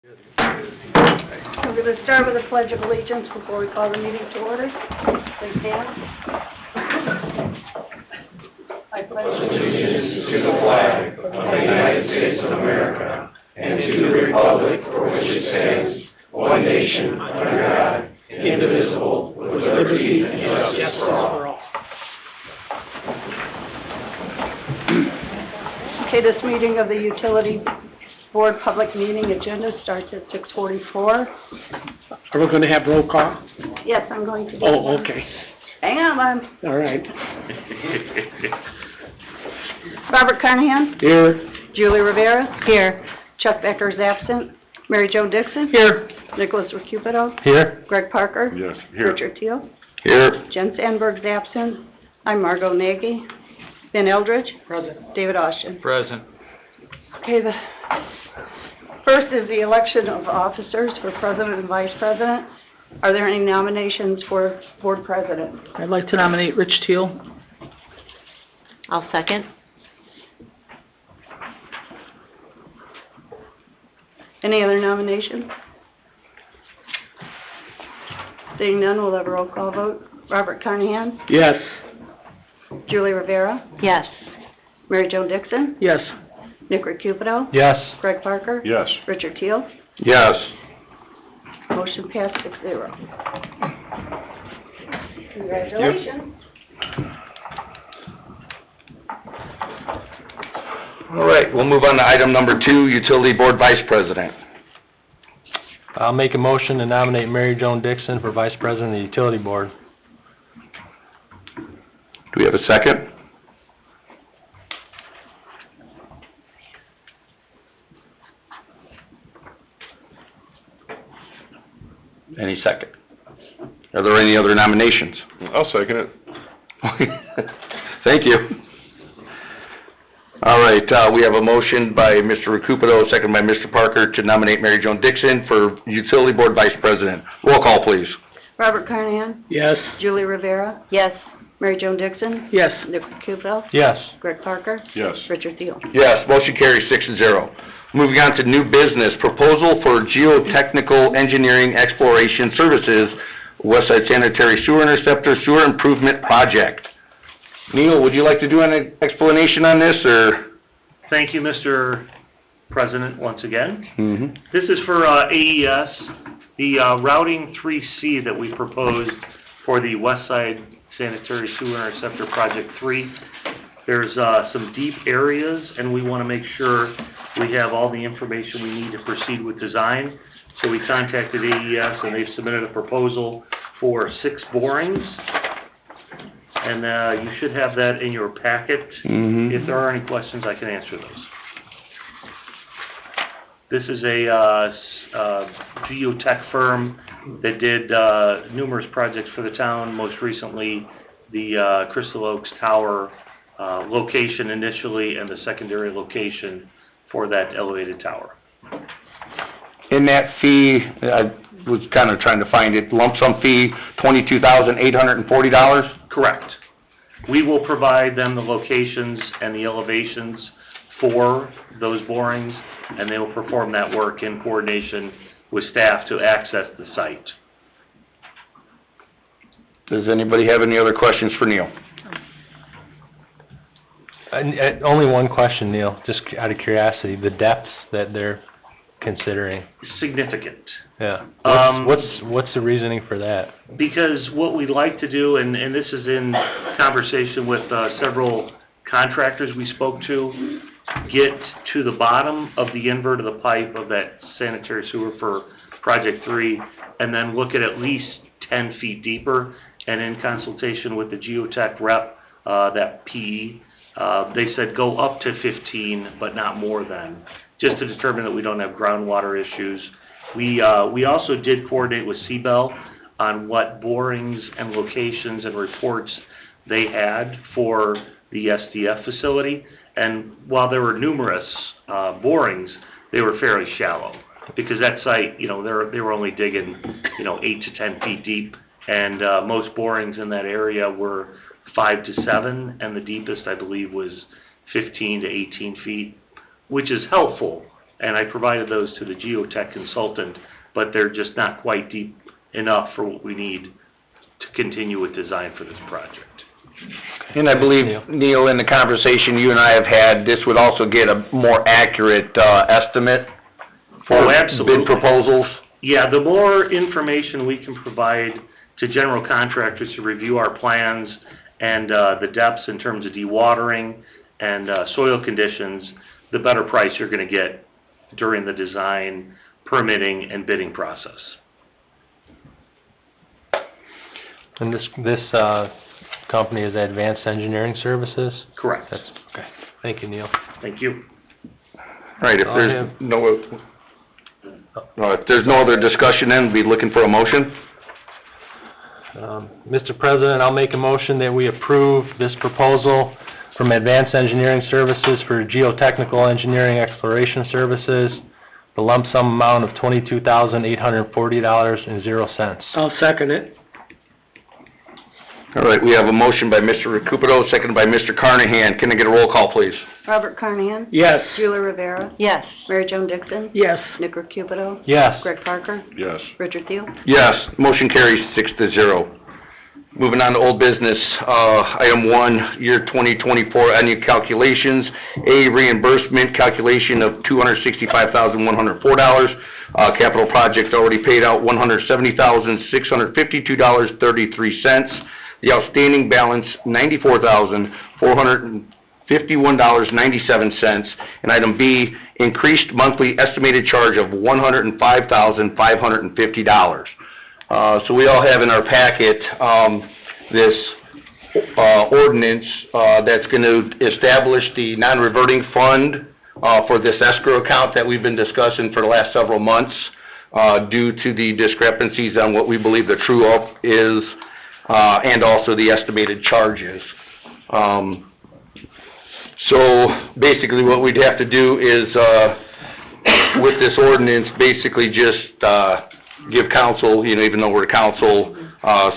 We're going to start with a pledge of allegiance before we call the meeting to order. Please stand. I pledge allegiance to the flag of the United States of America and to the republic for which it stands, one nation, under God, indivisible, with liberty and justice for all. Okay, this meeting of the Utility Board public meeting agenda starts at 6:44. Are we going to have roll call? Yes, I'm going to do Oh, that. okay. Hang on, All right. Robert Carnahan? Here. Julie Rivera? Here. Chuck Becker's absent. Mary Jo Dixon? Here. Nicholas Recupido? Here. Greg Parker? Yes, here. Richard Teal? Here. Jen Sandberg's absent. I'm Margot Nagy. Ben Eldridge? Present. David Austin. Present. Okay, the first is the election of officers for president and vice president. Are there any nominations for board president? I'd like to nominate Rich Teal. I'll second. Any other nominations? Seeing none, we'll have a roll call vote. Robert Carnahan? Yes. Julie Rivera? Yes. Mary Jo Dixon? Yes. Nick Recupido? Yes. Greg Parker? Yes. Richard Teal? Yes. Motion passed 6-0. Congratulations. All right, we'll move on to item number 2, Utility Board Vice President. I'll make a motion to nominate Mary Jo Dixon for Vice President of the Utility Board. Do we have a second? Any second? Are there any other nominations? I'll second it. Thank you. All right, we have a motion by Mr. Recupido, second by Mr. Parker, to nominate Mary Jo Dixon for Utility Board Vice President. Roll call, please. Robert Carnahan? Yes. Julie Rivera? Yes. Mary Jo Dixon? Yes. Nick Recupido? Yes. Greg Parker? Yes. Richard Teal? Yes, motion carries 6-0. Moving on to new business, proposal for geotechnical engineering exploration services, Westside Sanitary Sewer Interceptor Sewer Improvement Project. Neil, would you like to do an explanation on this, or? Thank you, Mr. President, once again. Mm-hmm. This is for AES, the routing 3C that we proposed for the West Side Sanitary Sewer Interceptor Project 3. There's some deep areas, and we want to make sure we have all the information we need to proceed with design. So we contacted AES, and they've submitted a proposal for 6 borings. And you should have that in your packet. Mm-hmm. If there are any questions, I can answer those. This is a geotech firm that did numerous projects for the town, most recently the Crystal Oaks Tower location initially, and the secondary location for that elevated tower. In that fee, I was kind of trying to find it, lump sum fee, $22,840? Correct. We will provide them the locations and the elevations for those borings, and they will perform that work in coordination with staff to access the site. Does anybody have any other questions for Neil? Only one question, Neil, just out of curiosity, the depths that they're considering. Significant. Yeah. Um, What's the reasoning for that? Because what we'd like to do, and this is in conversation with several contractors we spoke to, get to the bottom of the invert of the pipe of that sanitary sewer for Project 3, and then look at least 10 feet deeper. And in consultation with the geotech rep, that PE, they said go up to 15, but not more than, just to determine that we don't have groundwater issues. We also did coordinate with Seabell on what borings and locations and reports they had for the SDF facility. And while there were numerous borings, they were fairly shallow, because that site, you know, they were only digging, 8 to 10 feet deep, and most borings in that area were 5 to 7, and the deepest, I believe, was 15 to 18 feet, which is helpful and I provided those to the geotech consultant, but they're just not quite deep enough for what we need to continue with design for this project. And I believe, Neil, in the conversation you and I have had, this would also get a more accurate, estimate for Oh, absolutely. bid proposals. Yeah, the more information we can provide to general contractors to review our plans and the depths in terms of dewatering and soil conditions, the better price you're going to get during the design, permitting, and bidding process. And this company is Advanced Engineering Services? Correct. That's, okay. Thank you, Neil. Thank you. All right, if there's no other discussion, then we'd be looking for a motion. Mr. President, I'll make a motion that we approve this proposal from Advanced Engineering Services for geotechnical engineering exploration services, the lump sum amount of $22,840.00. I'll second it. All right, we have a motion by Mr. Recupero, seconded by Mr. Carnahan. Can I get a roll call, please? Robert Carnahan? Yes. Julie Rivera? Yes. Mary Jo Dixon? Yes. Nick Cupido? Yes. Greg Parker? Yes. Richard Thiel? Yes, motion carries 6-0. Moving on to old business, item 1, year 2024 annual calculations. A, reimbursement calculation of $265,104. Capital projects already paid out $170,652.33. The outstanding balance, $94,451.97. And item B, increased monthly estimated charge of $105,550. So we all have in our packet, this, ordinance, that's gonna establish the non-reverting fund, for this escrow account that we've been discussing for the last several months, due to the discrepancies on what we believe the true-up is, and also the estimated charges. So basically what we'd have to do is, with this ordinance, basically just, give council, even though we're council,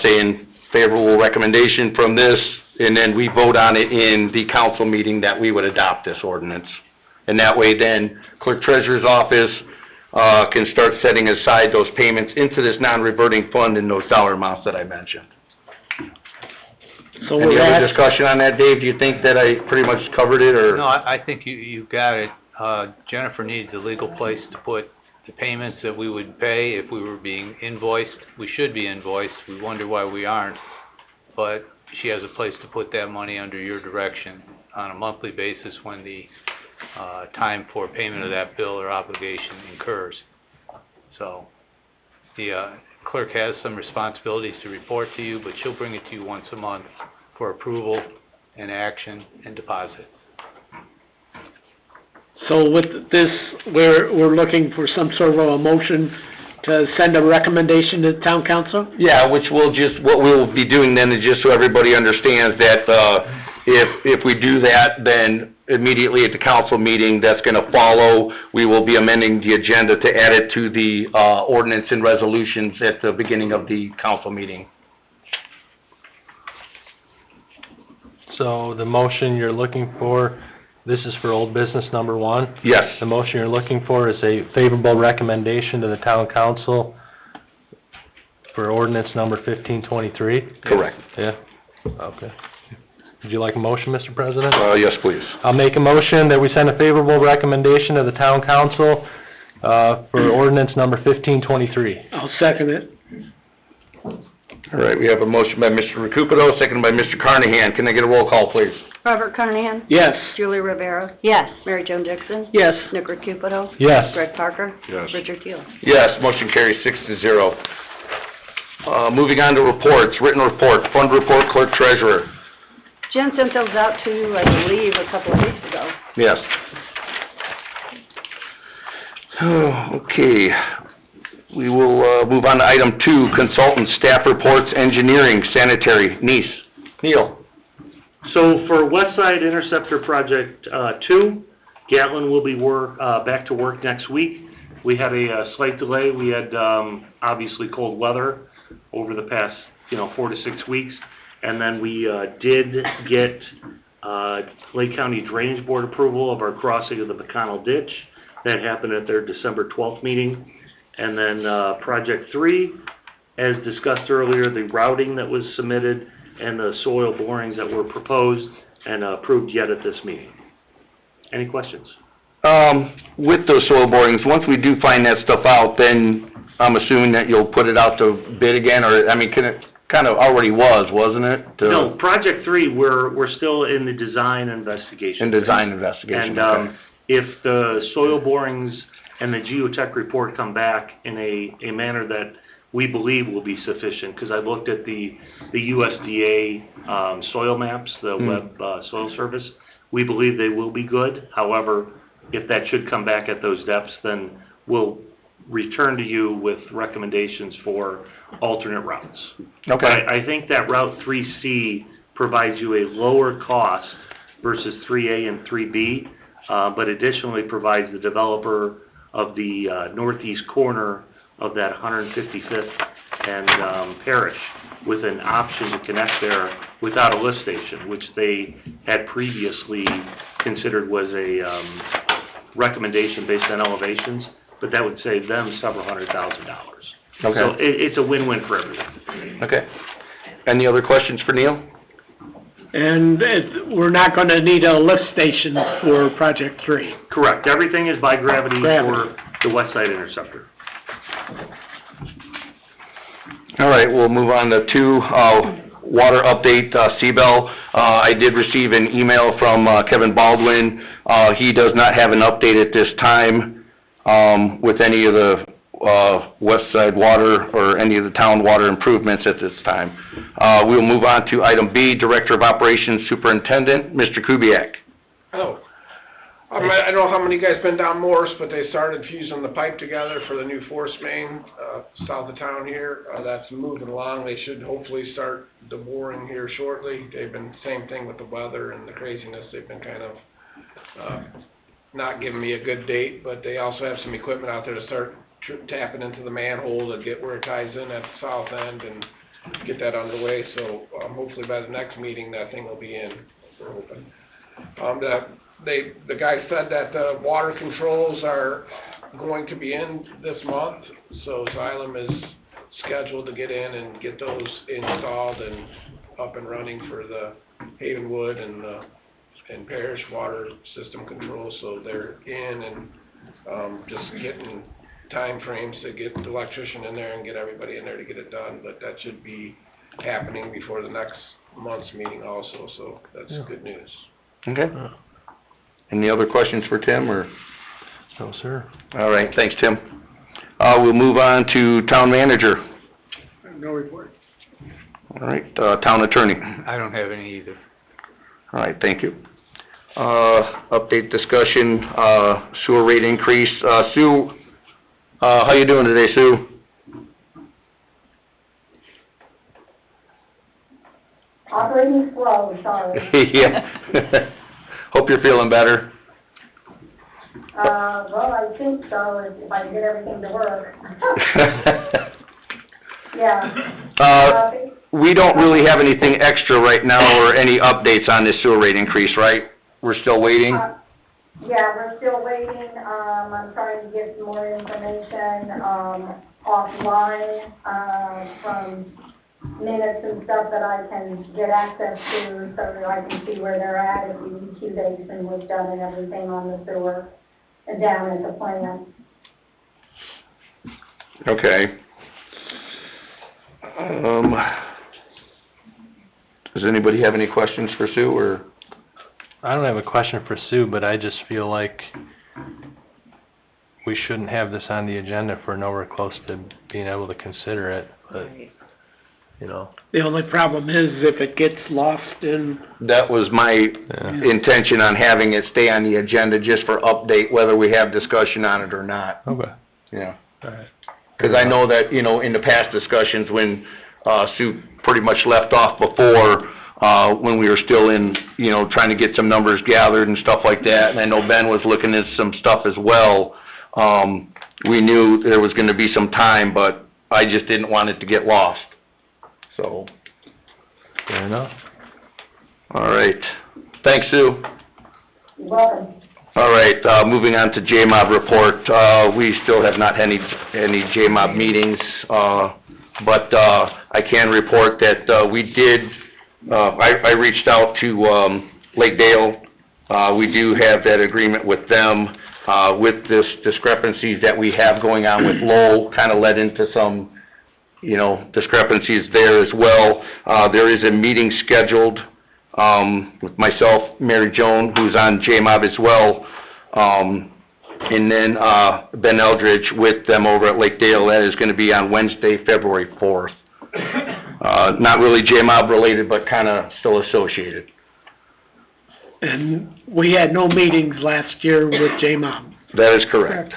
saying favorable recommendation from this, and then we vote on it in the council meeting that we would adopt this ordinance. And that way then clerk treasurer's office, can start setting aside those payments into this non-reverting fund in those dollar amounts that I mentioned. So Any we're other at, discussion on that, Dave? Do you think that I pretty much covered it, or? No, I think you got it. Jennifer needs a legal place to put the payments that we would pay if we were being invoiced. We should be invoiced. We wonder why we aren't. But she has a place to put that money under your direction on a monthly basis when the time for payment of that bill or obligation incurs. So the clerk has some responsibilities to report to you, but she'll bring it to you once a month for approval and action and deposit. so with this, we're looking for some sort of a motion to send a recommendation to town council? Yeah, which what we'll be doing then is just so everybody understands that, if we do that, then immediately at the council meeting that's gonna follow, we will be amending the agenda to add it to the, ordinance and resolutions at the beginning of the council meeting. So the motion you're looking for, this is for old business number 1? Yes. The motion you're looking for is a favorable recommendation to the town council for ordinance number 1523? Correct. Yeah, okay. Would you like a motion, Mr. President? Yes, please. I'll make a motion that we send a favorable recommendation to the town council, for ordinance number 1523. I'll second it. All right, we have a motion by Mr. Recupero, seconded by Mr. Carnahan. Can I get a roll call, please? Robert Carnahan? Yes. Julie Rivera? Yes. Mary Jo Dixon? Yes. Nick Cupido? Yes. Greg Parker? Yes. Richard Thiel? Yes, motion carries 6-0. Moving on to reports, written report, fund report, clerk treasurer. Jen sent those out to you, I believe, a couple of weeks ago. Yes. Okay, we will, move on to item 2, consultant, staff reports, engineering, sanitary. Neil. So for West Side Interceptor Project 2, Gatlin will be back to work next week. We had a slight delay. We had obviously cold weather over the past 4 to 6 weeks, and then we did get Lake County Drainage Board approval of our crossing of the McConnell Ditch. That happened at their December 12th meeting. And then Project 3, as discussed earlier, the routing that was submitted and the soil borings that were proposed and approved yet at this meeting. Any questions? With those soil borings, once we do find that stuff out, then I'm assuming that you'll put it out to bid again, or, I mean, it kind of already was, wasn't it? No, Project 3, we're still in the design investigation. In design investigation, And okay. if the soil borings and the geotech report come back in a manner that we believe will be sufficient, because I looked at the USDA soil maps, the Web Soil Service, we believe they will be good. However, if that should come back at those depths, then we'll return to you with recommendations for alternate routes. Okay. I think that Route 3C provides you a lower cost versus 3A and 3B, but additionally provides the developer of the northeast corner of that 155th and Parish with an option to connect there without a lift station, which they had previously considered was a recommendation based on elevations, but that would save them several $100,000. Okay. So it's a win-win for everyone. Okay. Any other questions for Neil? And we're not gonna need a lift station for Project 3. Correct. Everything is by gravity Gravity. for the west side interceptor. All right, we'll move on to 2, water update, Seabell. I did receive an email from Kevin Baldwin. He does not have an update at this time with any of the west side water or any of the town water improvements at this time. We'll move on to item B, Director of Operations Superintendent, Mr. Kubiak. Hello. I don't know how many of you guys been down Morris, but they started fusing the pipe together for the new force main, south of town here. That's moving along. They should hopefully start the boring here shortly. They've been, same thing with the weather and the craziness. They've been kind of, not giving me a good date, but they also have some equipment out there to start tapping into the manhole to get where it ties in at the south end and get that underway. So, hopefully by the next meeting, that thing will be in. We're hoping. The guy said that the water controls are going to be in this month, so Xylem is scheduled to get in and get those installed and up and running for the Havenwood and Parish water system controls, so they're in and just getting time frames to get the electrician in there and get everybody in there to get it done, but that should be happening before the next month's meeting also, so that's good news. Okay. Any other questions for Tim, or? No, sir. All right, thanks, Tim. We'll move on to Town Manager. No report. All right, Town Attorney. I don't have any either. All right, thank you. Update discussion, sewer rate increase. Sue, how you doing today, Sue? Operating slow, sorry. Yeah. Hope you're feeling better. Well, I think so, if I can get everything to work. Yeah. We don't really have anything extra right now or any updates on this sewer rate increase, right? We're still waiting? Yeah, we're still waiting. I'm trying to get some more information, offline, from minutes and stuff that I can get access to so that I can see where they're at, if the EQ basin was done and everything on the sewer and down at the plant. Okay. Does anybody have any questions for Sue, or? I don't have a question for Sue, but I just feel like we shouldn't have this on the agenda if we're nowhere close to being able to consider it, but, you know. The only problem is if it gets lost in, That was my intention on having it stay on the agenda just for update, whether we have discussion on it or not. Okay. Yeah. All right. Because I know that, you know, in the past discussions when Sue pretty much left off before, when we were still in, you know, trying to get some numbers gathered and stuff like that, and I know Ben was looking at some stuff as well, we knew there was gonna be some time, but I just didn't want it to get lost. So, Fair enough. all right. Thanks, Sue. You're welcome. All right, moving on to JMOB report. We still have not had any JMOB meetings, but I can report that we did, I reached out to Lake Dale. We do have that agreement with them. With this discrepancies that we have going on with Lowell, kind of led into some, discrepancies there as well. There is a meeting scheduled with myself, Mary Joan, who's on JMOB as well, and then Ben Eldridge with them over at Lake Dale. That is going to be on Wednesday, February 4th. Not really JMOB related, but kind of still associated. And we had no meetings last year with JMOB. That is correct.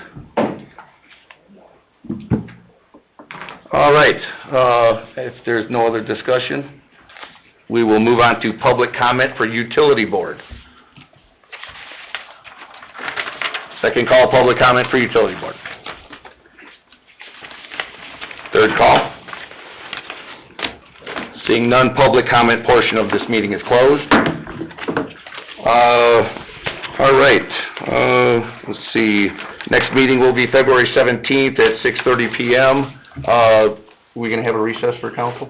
All right, if there's no other discussion, we will move on to public comment for utility board. Second call, public comment for utility board. Third call. Seeing none, public comment portion of this meeting is closed. All right, let's see, next meeting will be February 17th at 6:30 PM. We gonna have a recess for council?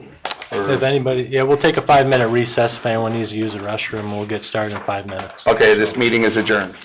Or- If anybody, yeah, we'll take a 5-minute recess if anyone needs to use the restroom. We'll get started in 5 minutes. Okay, this meeting is adjourned.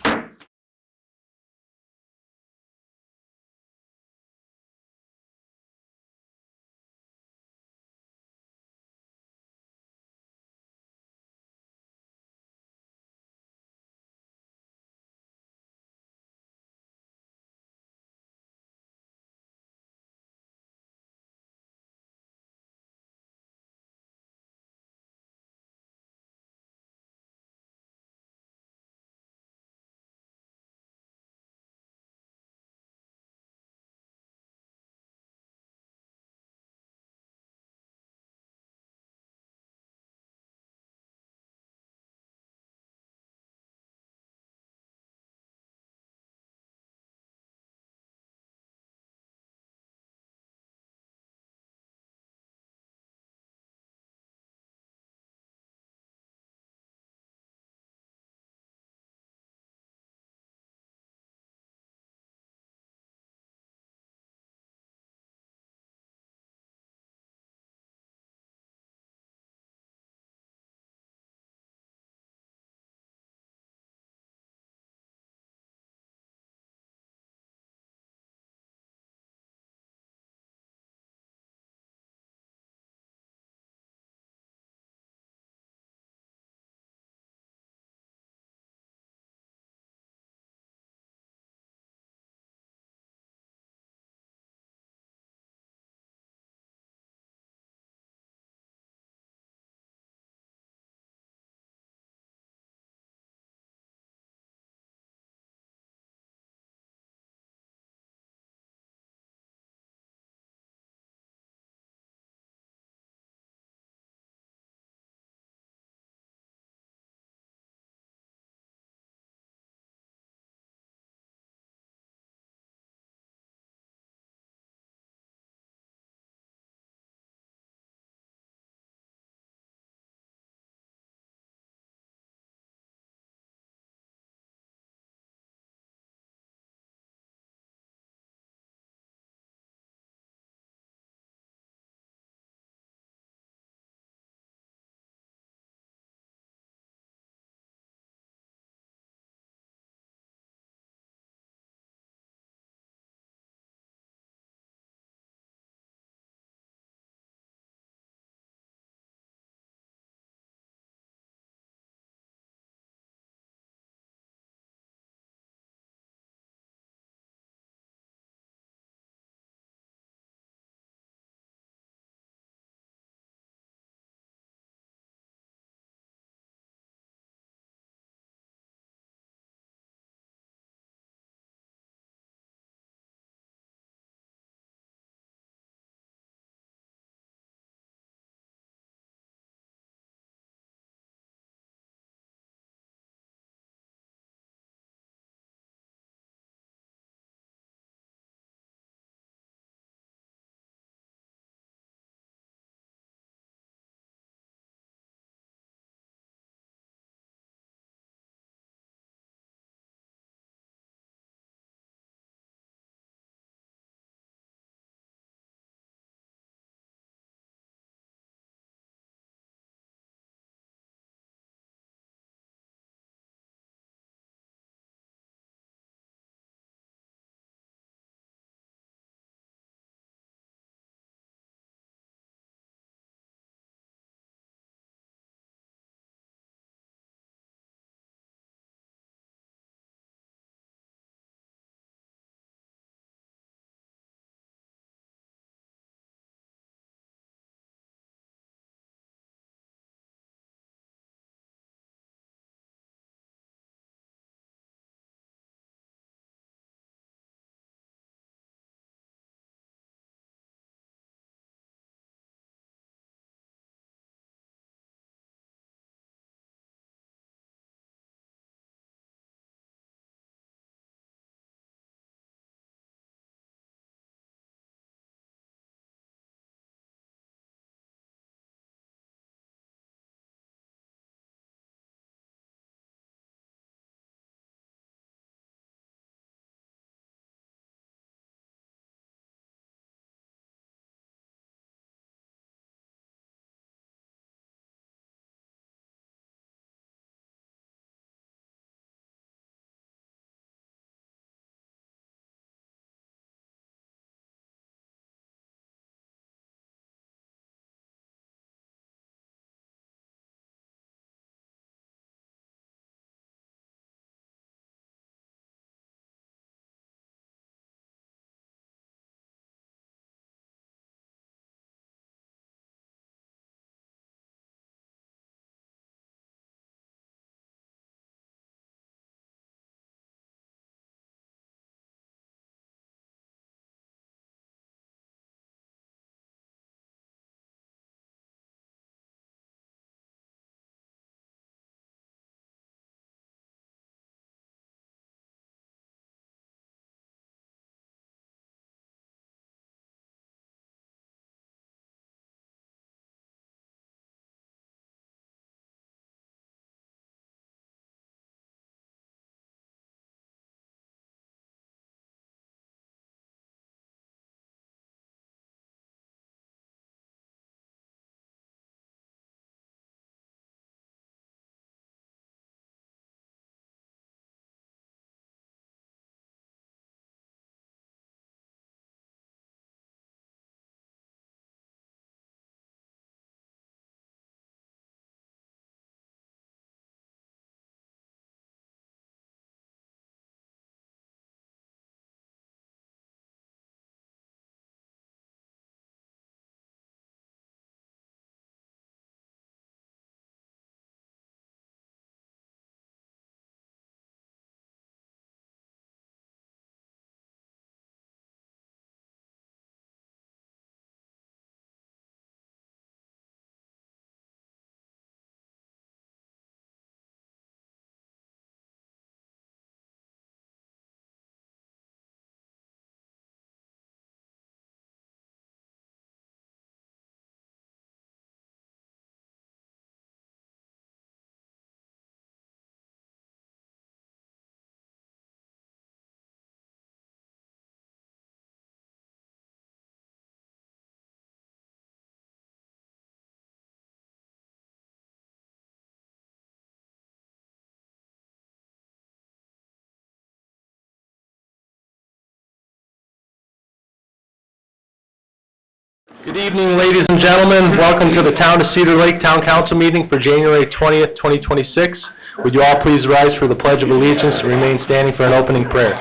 Good evening, ladies and gentlemen. Welcome to the Town of Cedar Lake Town Council meeting for January 20th, 2026. Would you all please rise for the Pledge of Allegiance and remain standing for an opening prayer?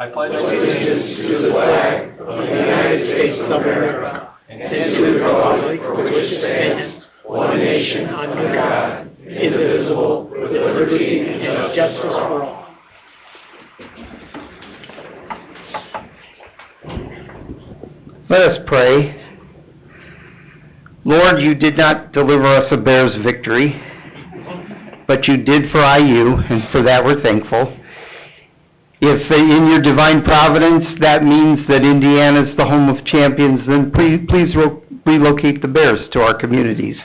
I pledge allegiance to the flag of the United States of America and to the republic for which it stands, one nation, under God, indivisible, with liberty and justice for all. Let us pray. Lord, you did not deliver us a bear's victory, but you did for IU, and for that we're thankful. If in your divine providence that means that Indiana is the home of champions, then please relocate the Bears to our communities.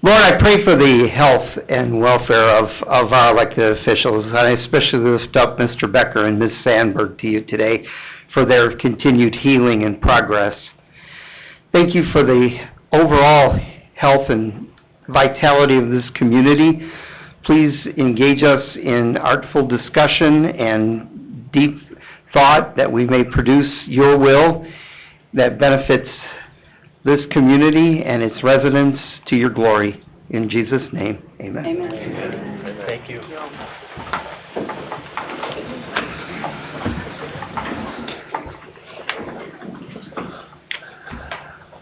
Lord, I pray for the health and welfare of our elected officials, and I especially lift up Mr. Becker and Ms. Sandberg to you today for their continued healing and progress. Thank you for the overall health and vitality of this community. Please engage us in artful discussion and deep thought that we may produce your will that benefits this community and its residents to your glory. In Jesus' name, amen. Amen. Thank you.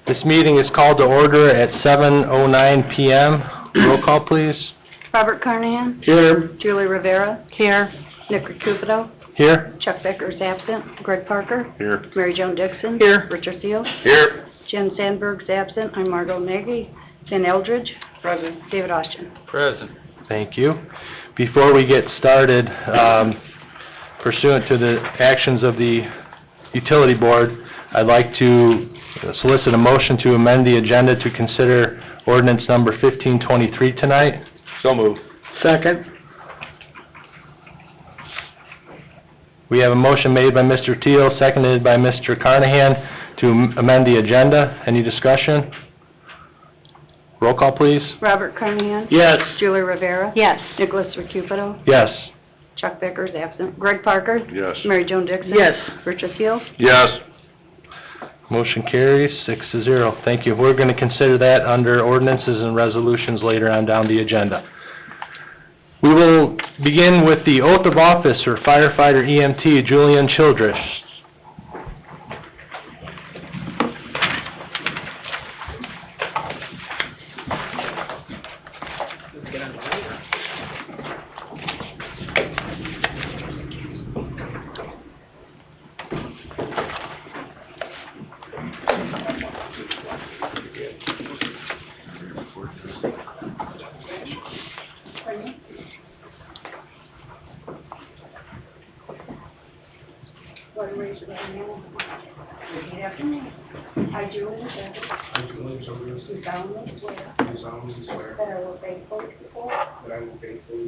This meeting is called to order at 7:09 p.m. Roll call, please. Robert Carnahan? Here. Julie Rivera? Here. Nick Recupero? Here. Chuck Becker's absent. Greg Parker? Here. Mary Jo Dixon? Here. Richard Seal? Here. Jim Sandberg's absent. I'm Margot Nagy. Ken Eldridge? Present. David Austin? Present. Thank you. Before we get started, pursuant to the actions of the Utility Board, I'd like to solicit a motion to amend the agenda to consider ordinance number 1523 tonight. So moved. Second. We have a motion made by Mr. Teal, seconded by Mr. Carnahan to amend the agenda. Any discussion? Roll call, please. Robert Carnahan? Yes. Julie Rivera? Yes. Nicholas Recupero? Yes. Chuck Becker's absent. Greg Parker? Yes. Mary Jo Dixon? Yes. Richard Seal? Yes. Motion carries 6-0. Thank you. We're going to consider that under ordinances and resolutions later on down the agenda. We will begin with the oath of office for firefighter EMT Julian Childress. Repeat after me. I, Julian Childress, do solemnly swear that I will faithfully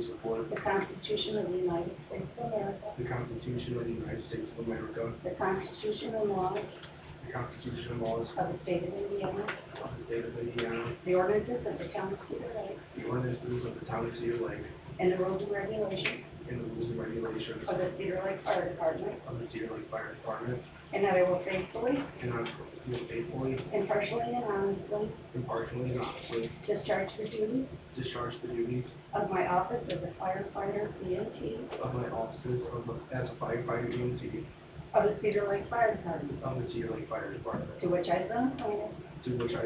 support the Constitution of the United States of America, the Constitution and laws of the state of Indiana, the ordinances of the town of Cedar Lake, and the rules and regulations of the Cedar Lake Fire Department, and that I will faithfully, impartially, and honestly discharge the duties of my office as a firefighter EMT as a firefighter EMT of the Cedar Lake Fire Department, to which I have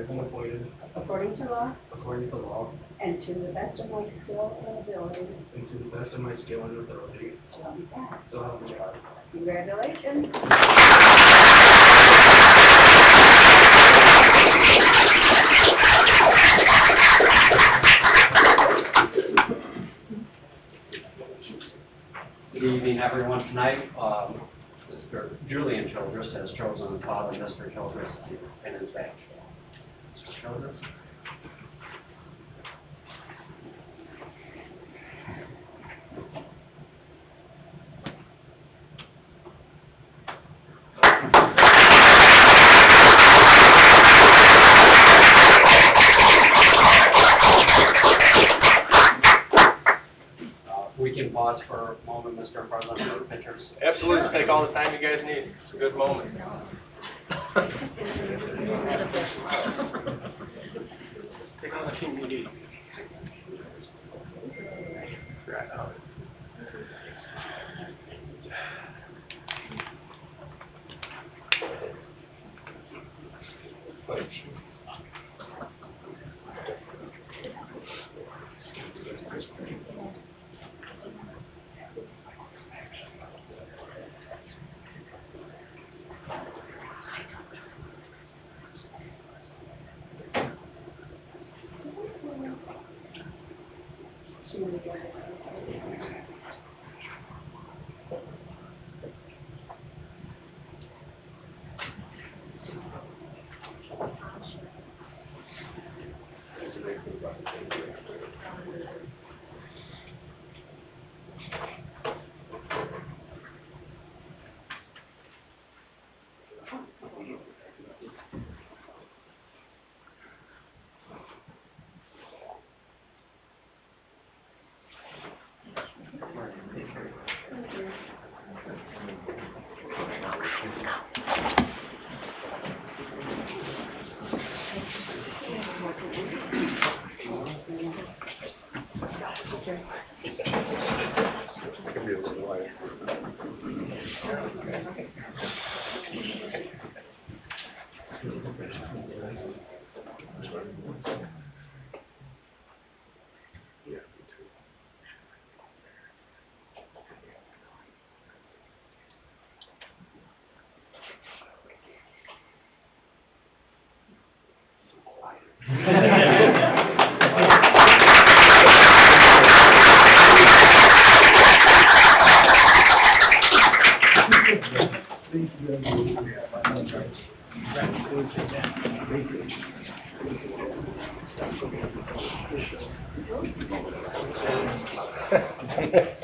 been appointed according to law and to the best of my skill and ability. So help me God. Congratulations. Good evening, everyone. Tonight, Mr. Julian Childress has chosen to follow Mr. Childress in his bench. Mr. Childress. We can pause pause for a moment, Mr. President, for pictures? Absolutely, take all the time you guys need. It's a good moment. Take all the time you need.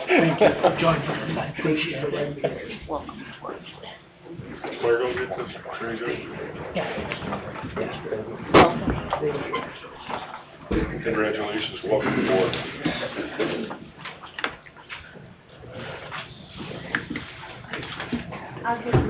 Thank you for joining us, I appreciate it. Welcome. Congratulations, welcome aboard. I'll give you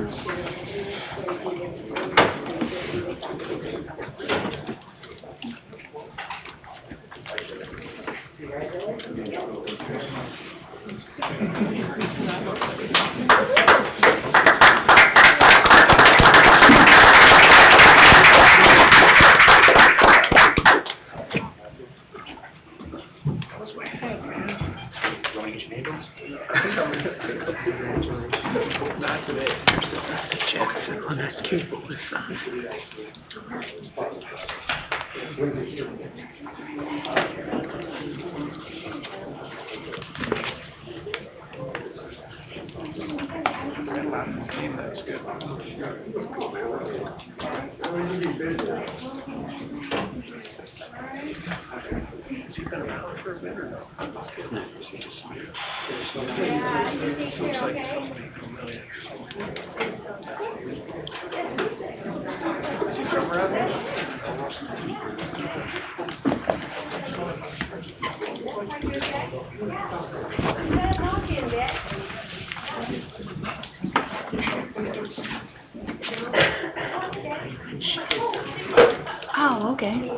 Oh, okay.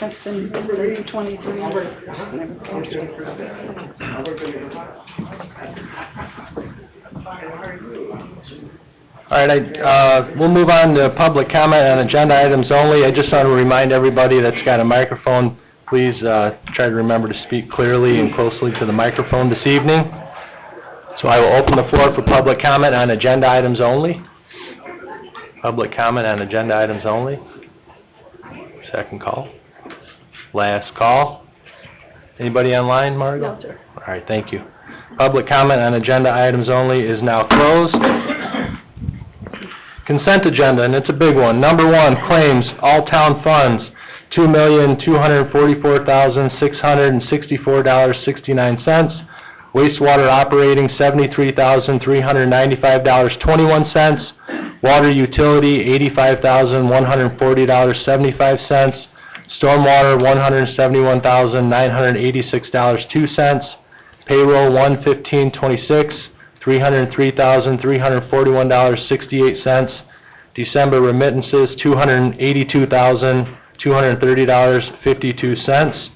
That's been 23. All right, we'll move on to public comment on agenda items only. I just want to remind everybody that's got a microphone, please try to remember to speak clearly and closely to the microphone this evening. So I will open the floor for public comment on agenda items only. Public comment on agenda items only. Second call. Last call. Anybody online, Margot? No, sir. All right, thank you. Public comment on agenda items only is now closed. Consent agenda, and it's a big one. Number one, claims, all town funds, $2,244,664.69. Wastewater operating, $73,395.21. Water utility, $85,140.75. Stormwater, $171,986.02. Payroll, $115.26, $303,341.68. December remittances, $282,230.52.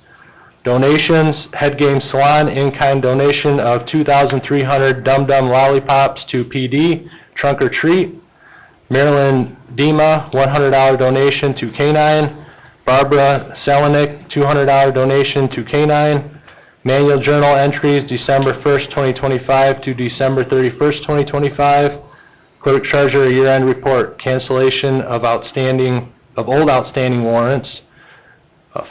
Donations, Head Game Salon, in-kind donation of 2,300 Dum Dum Lollipops to PD, trunk or treat. Marilyn Dima, $100 donation to K-9. Barbara Selenik, $200 donation to K-9. Manual journal entries, December 1st, 2025 to December 31st, 2025. Clerk Treasurer year-end report, cancellation of old outstanding warrants.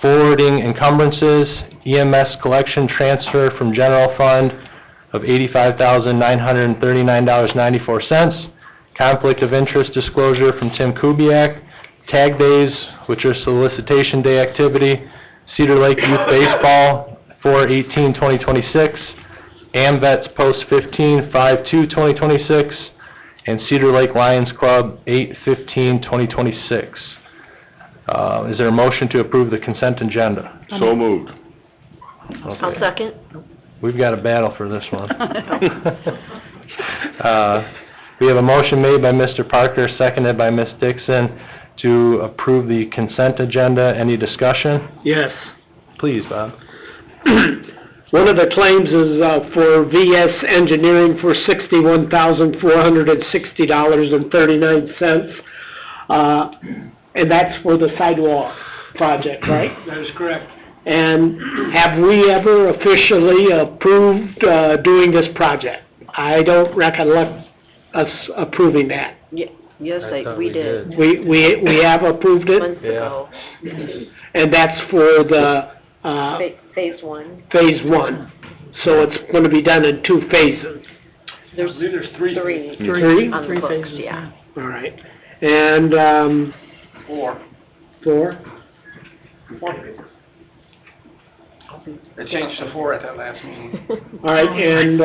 Forwarding encumbrances, EMS collection transfer from general fund of $85,939.94. Conflict of interest disclosure from Tim Kubiak. Tag days, which are solicitation day activity. Cedar Lake Youth Baseball, 4/18/2026. AMVETS Post 15, 5/2/2026. And Cedar Lake Lions Club, 8/15/2026. Is there a motion to approve the consent agenda? So moved. I'll second. We've got a battle for this one. We have a motion made by Mr. Parker, seconded by Ms. Dixon, to approve the consent agenda. Any discussion? Yes. Please, Bob. One of the claims is for VS Engineering for $61,460.39. And that's for the sidewalk project, right? That is correct. And have we ever officially approved doing this project? I don't recollect us approving that. Yes, I thought we did. We have approved it? Months ago. And that's for the Phase one. Phase 1. So it's going to be done in 2 phases. There's I believe there's three. Three? on the books, yeah. All right. And, 4. 4? It changed to 4 at that last meeting. All right, and,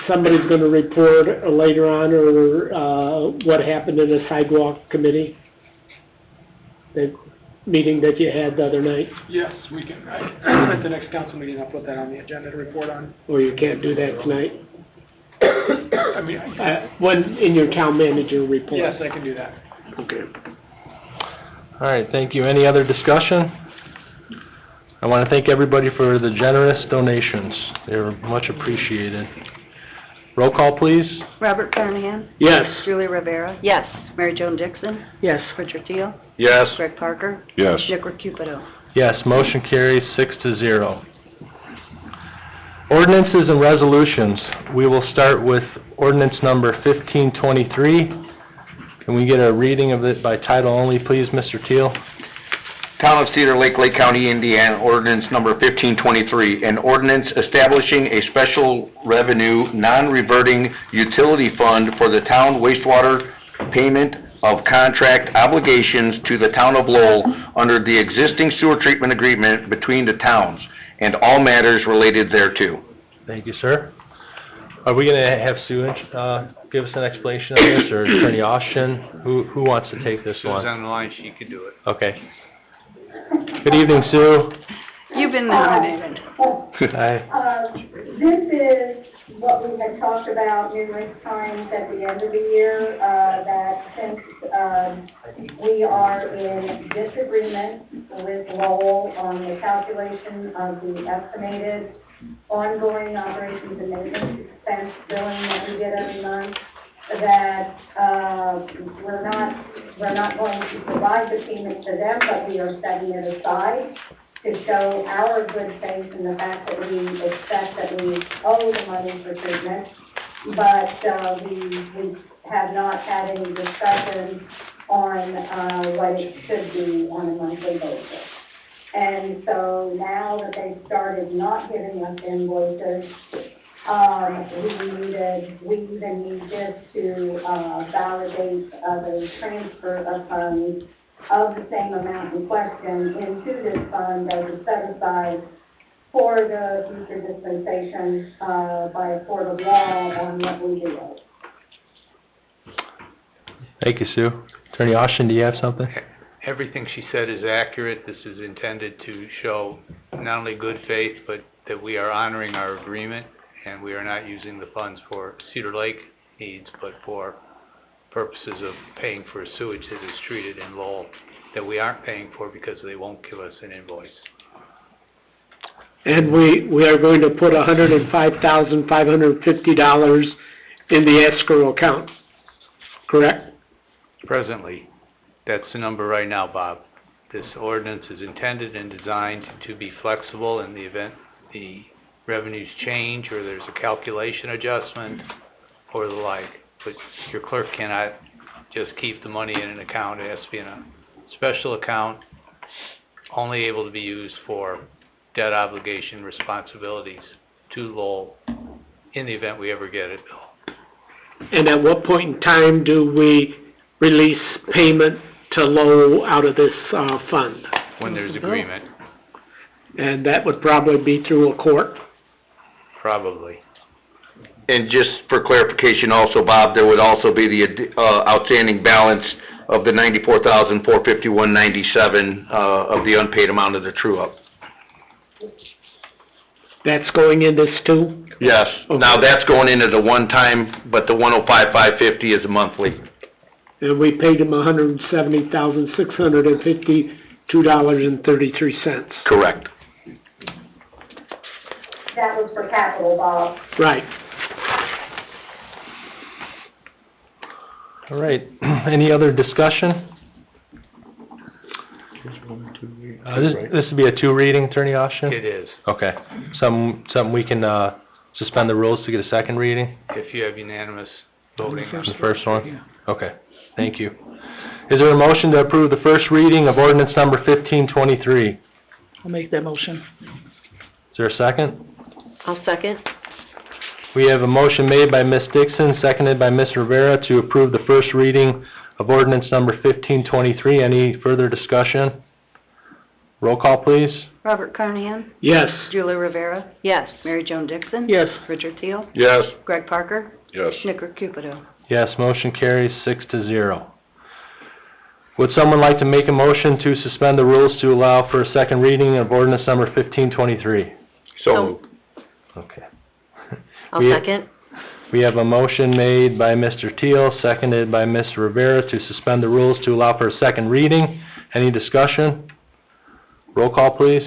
somebody's going to report later on, or, what happened in the sidewalk committee? The meeting that you had the other night? Yes, we can, at the next council meeting, I'll put that on the agenda to report on. Or you can't do that tonight? I mean, When, in your town manager report? yes, I can do that. Okay. All right, thank you. Any other discussion? I want to thank everybody for the generous donations. They're much appreciated. Roll call, please. Robert Carnahan? Yes. Julie Rivera? Yes. Mary Jo Dixon? Yes. Richard Teal? Yes. Greg Parker? Yes. Nick Cupido? Yes, motion carries 6-0. Ordinances and resolutions. We will start with ordinance number 1523. Can we get a reading of it by title only, please, Mr. Teal? Town of Cedar Lake, Lake County, Indiana, ordinance number 1523, an ordinance establishing a special revenue, non-reverting utility fund for the town wastewater payment of contract obligations to the town of Lowell under the existing sewer treatment agreement between the towns, and all matters related thereto. Thank you, sir. Are we going to have Sue give us an explanation of this, or Attorney Austin? Who wants to take this Sue's one? on the line, she could do it. Okay. Good evening, Sue. You've been nominated. Hi. This is what we had talked about numerous times at the end of the year, that since, we are in disagreement with Lowell on the calculation of the estimated ongoing operations and maintenance expense billing that we get every month, that, we're not going to provide the payment to them, but we are setting it aside to show our good faith in the fact that we expect that we owe the money for treatment, but, we have not had any discussion on, what it should be on a monthly basis. And so now that they've started not giving us invoices, we even need this to, validate, the transfer of funds of the same amount in question into this fund as a set aside for the future dispensation, by a court of law on what we do. Thank you, Sue. Attorney Austin, do you have something? everything she said is accurate. This is intended to show not only good faith, but that we are honoring our agreement, and we are not using the funds for Cedar Lake needs, but for purposes of paying for sewage that is treated in Lowell, that we aren't paying for because they won't give us an invoice. And we are going to put $105,550 in the escrow account, correct? Presently, that's the number right now, Bob. This ordinance is intended and designed to be flexible in the event the revenues change or there's a calculation adjustment or the like. But your clerk cannot just keep the money in an account. It has to be in a special account, only able to be used for debt obligation responsibilities to Lowell in the event we ever get it, Bill. And at what point in time do we release payment to Lowell out of this fund? When there's agreement, And that would probably be through a court? probably. And just for clarification also, Bob, there would also be the outstanding balance of the $94,451.97 of the unpaid amount of the true-up. That's going in this too? Yes. Okay. Now, that's going into the one-time, but the $105,550 is a monthly. And we paid him $170,652.33. Correct. That was for capital, Bob. Right. All right, any other discussion? This would be a two reading, Attorney Austin? It is, Okay, something we can, suspend the rules to get a second reading? if you have unanimous voting on The first one? Okay, thank you. Is there a motion to approve the first reading of ordinance number 1523? I'll make that motion. Is there a second? I'll second. We have a motion made by Ms. Dixon, seconded by Ms. Rivera to approve the first reading of ordinance number 1523. Any further discussion? Roll call, please. Robert Carnahan? Yes. Julie Rivera? Yes. Mary Jo Dixon? Yes. Richard Teel? Yes. Greg Parker? Yes. Nick Cupido? Yes, motion carries 6-0. Would someone like to make a motion to suspend the rules to allow for a second reading of ordinance number 1523? So, Okay. I'll We- second. We have a motion made by Mr. Teel, seconded by Ms. Rivera to suspend the rules to allow for a second reading. Any discussion? Roll call, please.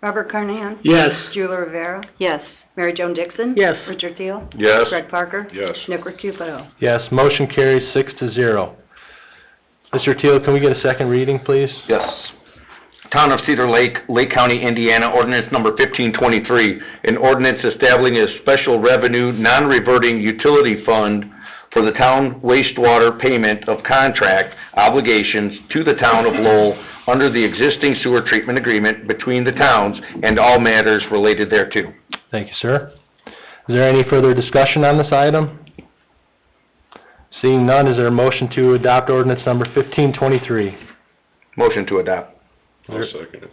Robert Carnahan? Yes. Julie Rivera? Yes. Mary Jo Dixon? Yes. Richard Teel? yes. Greg Parker? Yes. Nick Cupido? Yes, motion carries 6-0. Mr. Teel, can we get a second reading, please? Yes. Town of Cedar Lake, Lake County, Indiana, ordinance number 1523, an ordinance establishing a special revenue, non-reverting utility fund for the town wastewater payment of contract obligations to the town of Lowell under the existing sewer treatment agreement between the towns and all matters related thereto. Thank you, sir. Is there any further discussion on this item? Seeing none, is there a motion to adopt ordinance number 1523? Motion to adopt. I'll second it.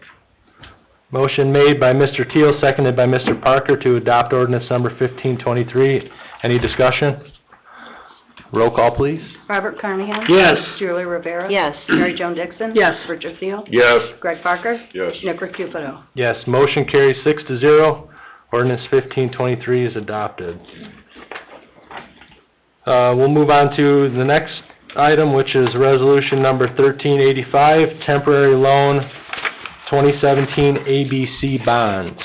Motion made by Mr. Teel, seconded by Mr. Parker to adopt ordinance number 1523. Any discussion? Roll call, please. Robert Carnahan? Yes. Julie Rivera? Yes. Mary Jo Dixon? Yes. Richard Teel? Yes. Greg Parker? Yes. Nick Cupido? Yes, motion carries 6-0. Ordinance 1523 is adopted. We'll move on to the next item, which is resolution number 1385, temporary loan 2017 ABC bonds.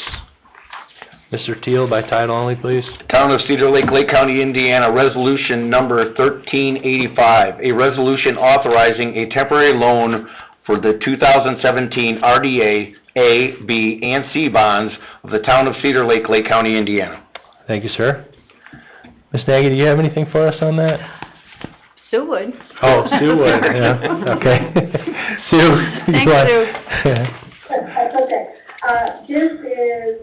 Mr. Teel, by title only, please. Town of Cedar Lake, Lake County, Indiana, resolution number 1385, a resolution authorizing a temporary loan for the 2017 RDA A, B, and C bonds of the town of Cedar Lake, Lake County, Indiana. Thank you, sir. Ms. Nagy, do you have anything for us on that? Sue would. Oh, Sue would, yeah, okay. Sue? Thanks, Sue. That's okay. This is,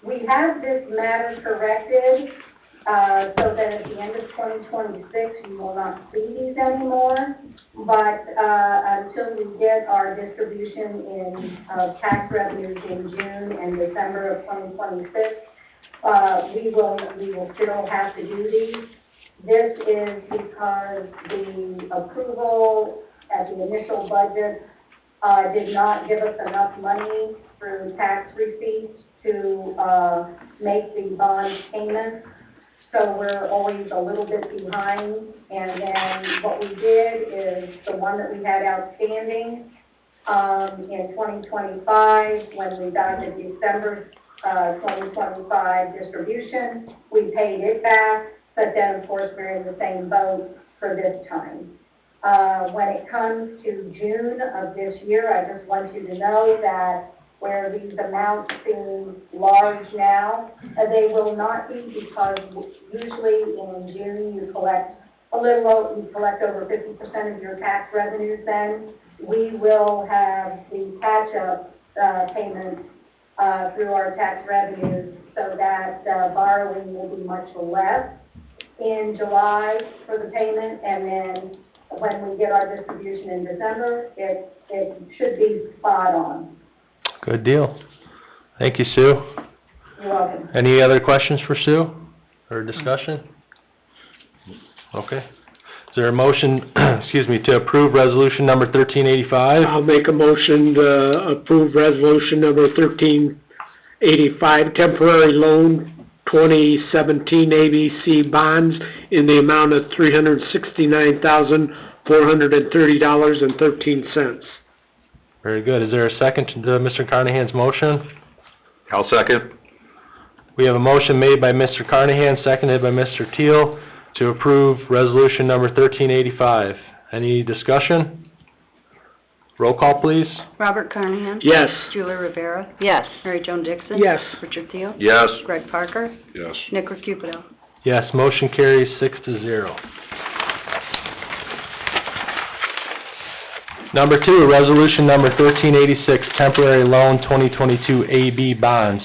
we have this matter corrected, so that at the end of 2026, you will not see these anymore. But, until we get our distribution in, tax revenues in June and December of 2026, we will still have to do these. This is because the approval at the initial budget, did not give us enough money through tax receipts to, make the bond payments. So we're always a little bit behind. And then what we did is the one that we had outstanding, in 2025, when we got the December 2025 distribution, we paid it back, but then, of course, we're in the same boat for this time. When it comes to June of this year, I just want you to know that where these amounts seem large now, they will not be, because usually in June you collect you collect over 50% of your tax revenues then. We will have the catch-up payments through our tax revenues, so that borrowing will be much less in July for the payment, and then when we get our distribution in December, it should be spot on. Good deal. Thank you, Sue. You're welcome. Any other questions for Sue, or discussion? Okay. Is there a motion, excuse me, to approve resolution number 1385? I'll make a motion to approve resolution number 1385, temporary loan 2017 ABC bonds in the amount of $369,430.13. Very good. Is there a second to Mr. Carnahan's motion? I'll second. We have a motion made by Mr. Carnahan, seconded by Mr. Teal, to approve resolution number 1385. Any discussion? Roll call, please. Robert Carnahan? Yes. Julie Rivera? Yes. Mary Jo Dixon? Yes. Richard Thiel? Yes. Greg Parker? Yes. Nick Cupido? Yes, motion carries 6-0. Number 2, resolution number 1386, temporary loan 2022 AB bonds.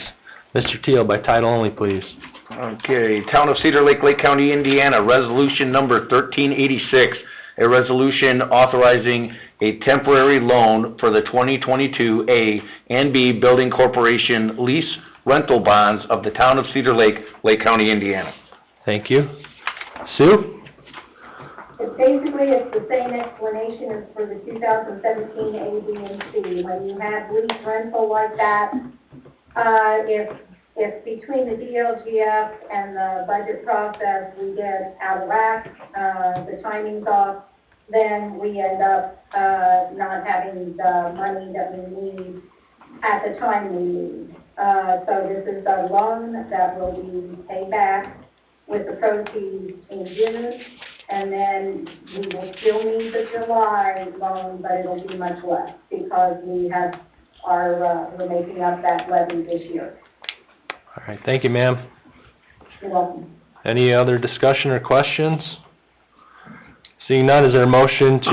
Mr. Teal, by title only, please. Okay, Town of Cedar Lake, Lake County, Indiana, resolution number 1386, a resolution authorizing a temporary loan for the 2022 A and B Building Corporation lease rental bonds of the Town of Cedar Lake, Lake County, Indiana. Thank you. Sue? Basically, it's the same explanation as for the 2017 A, B, and C. When you have lease rental like that, if between the DLGF and the budget process we get out of whack, the timing's off, then we end up not having the money that we need at the time we need. So this is a loan that will be paid back with the proceeds in June, and then we will still need the July loan, but it'll be much less because we have we're making up that levy this year. All right, thank you, ma'am. You're welcome. Any other discussion or questions? Seeing none, is there a motion to...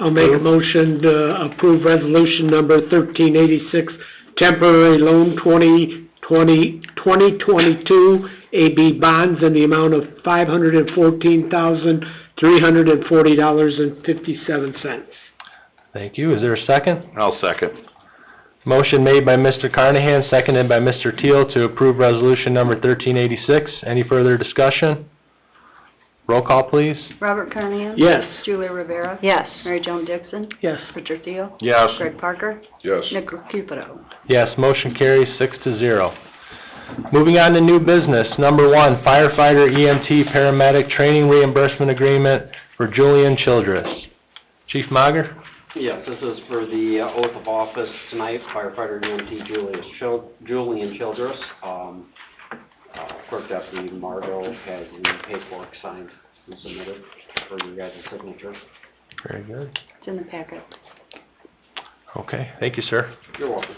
I'll make a motion to approve resolution number 1386, temporary loan 2022 AB bonds in the amount of $514,340.57. Thank you. Is there a second? I'll second. Motion made by Mr. Carnahan, seconded by Mr. Teal to approve resolution number 1386. Any further discussion? Roll call, please. Robert Carnahan? Yes. Julie Rivera? Yes. Mary Jo Dixon? Yes. Richard Thiel? Yes. Greg Parker? Yes. Nick Cupido? Yes, motion carries 6-0. Moving on to new business. Number 1, firefighter EMT paramedic training reimbursement agreement for Julian Childress. Chief Mager? Yes, this is for the oath of office tonight, firefighter EMT Julian Childress. Clerk Deputy Margot has the paperwork signed and submitted for you guys' signature. Very good. It's in the packet. Okay, thank you, sir. You're welcome.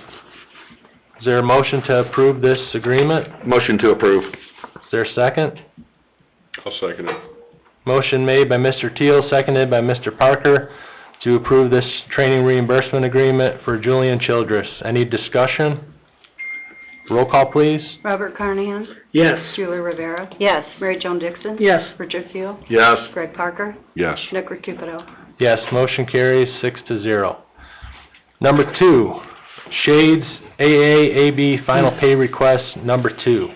Is there a motion to approve this agreement? Motion to approve. Is there a second? I'll second it. Motion made by Mr. Teal, seconded by Mr. Parker to approve this training reimbursement agreement for Julian Childress. Any discussion? Roll call, please. Robert Carnahan? Yes. Julie Rivera? Yes. Mary Jo Dixon? Yes. Richard Thiel? Yes. Greg Parker? Yes. Nick Cupido? Yes, motion carries 6-0. Number 2, Shades AAAB final pay request number 2.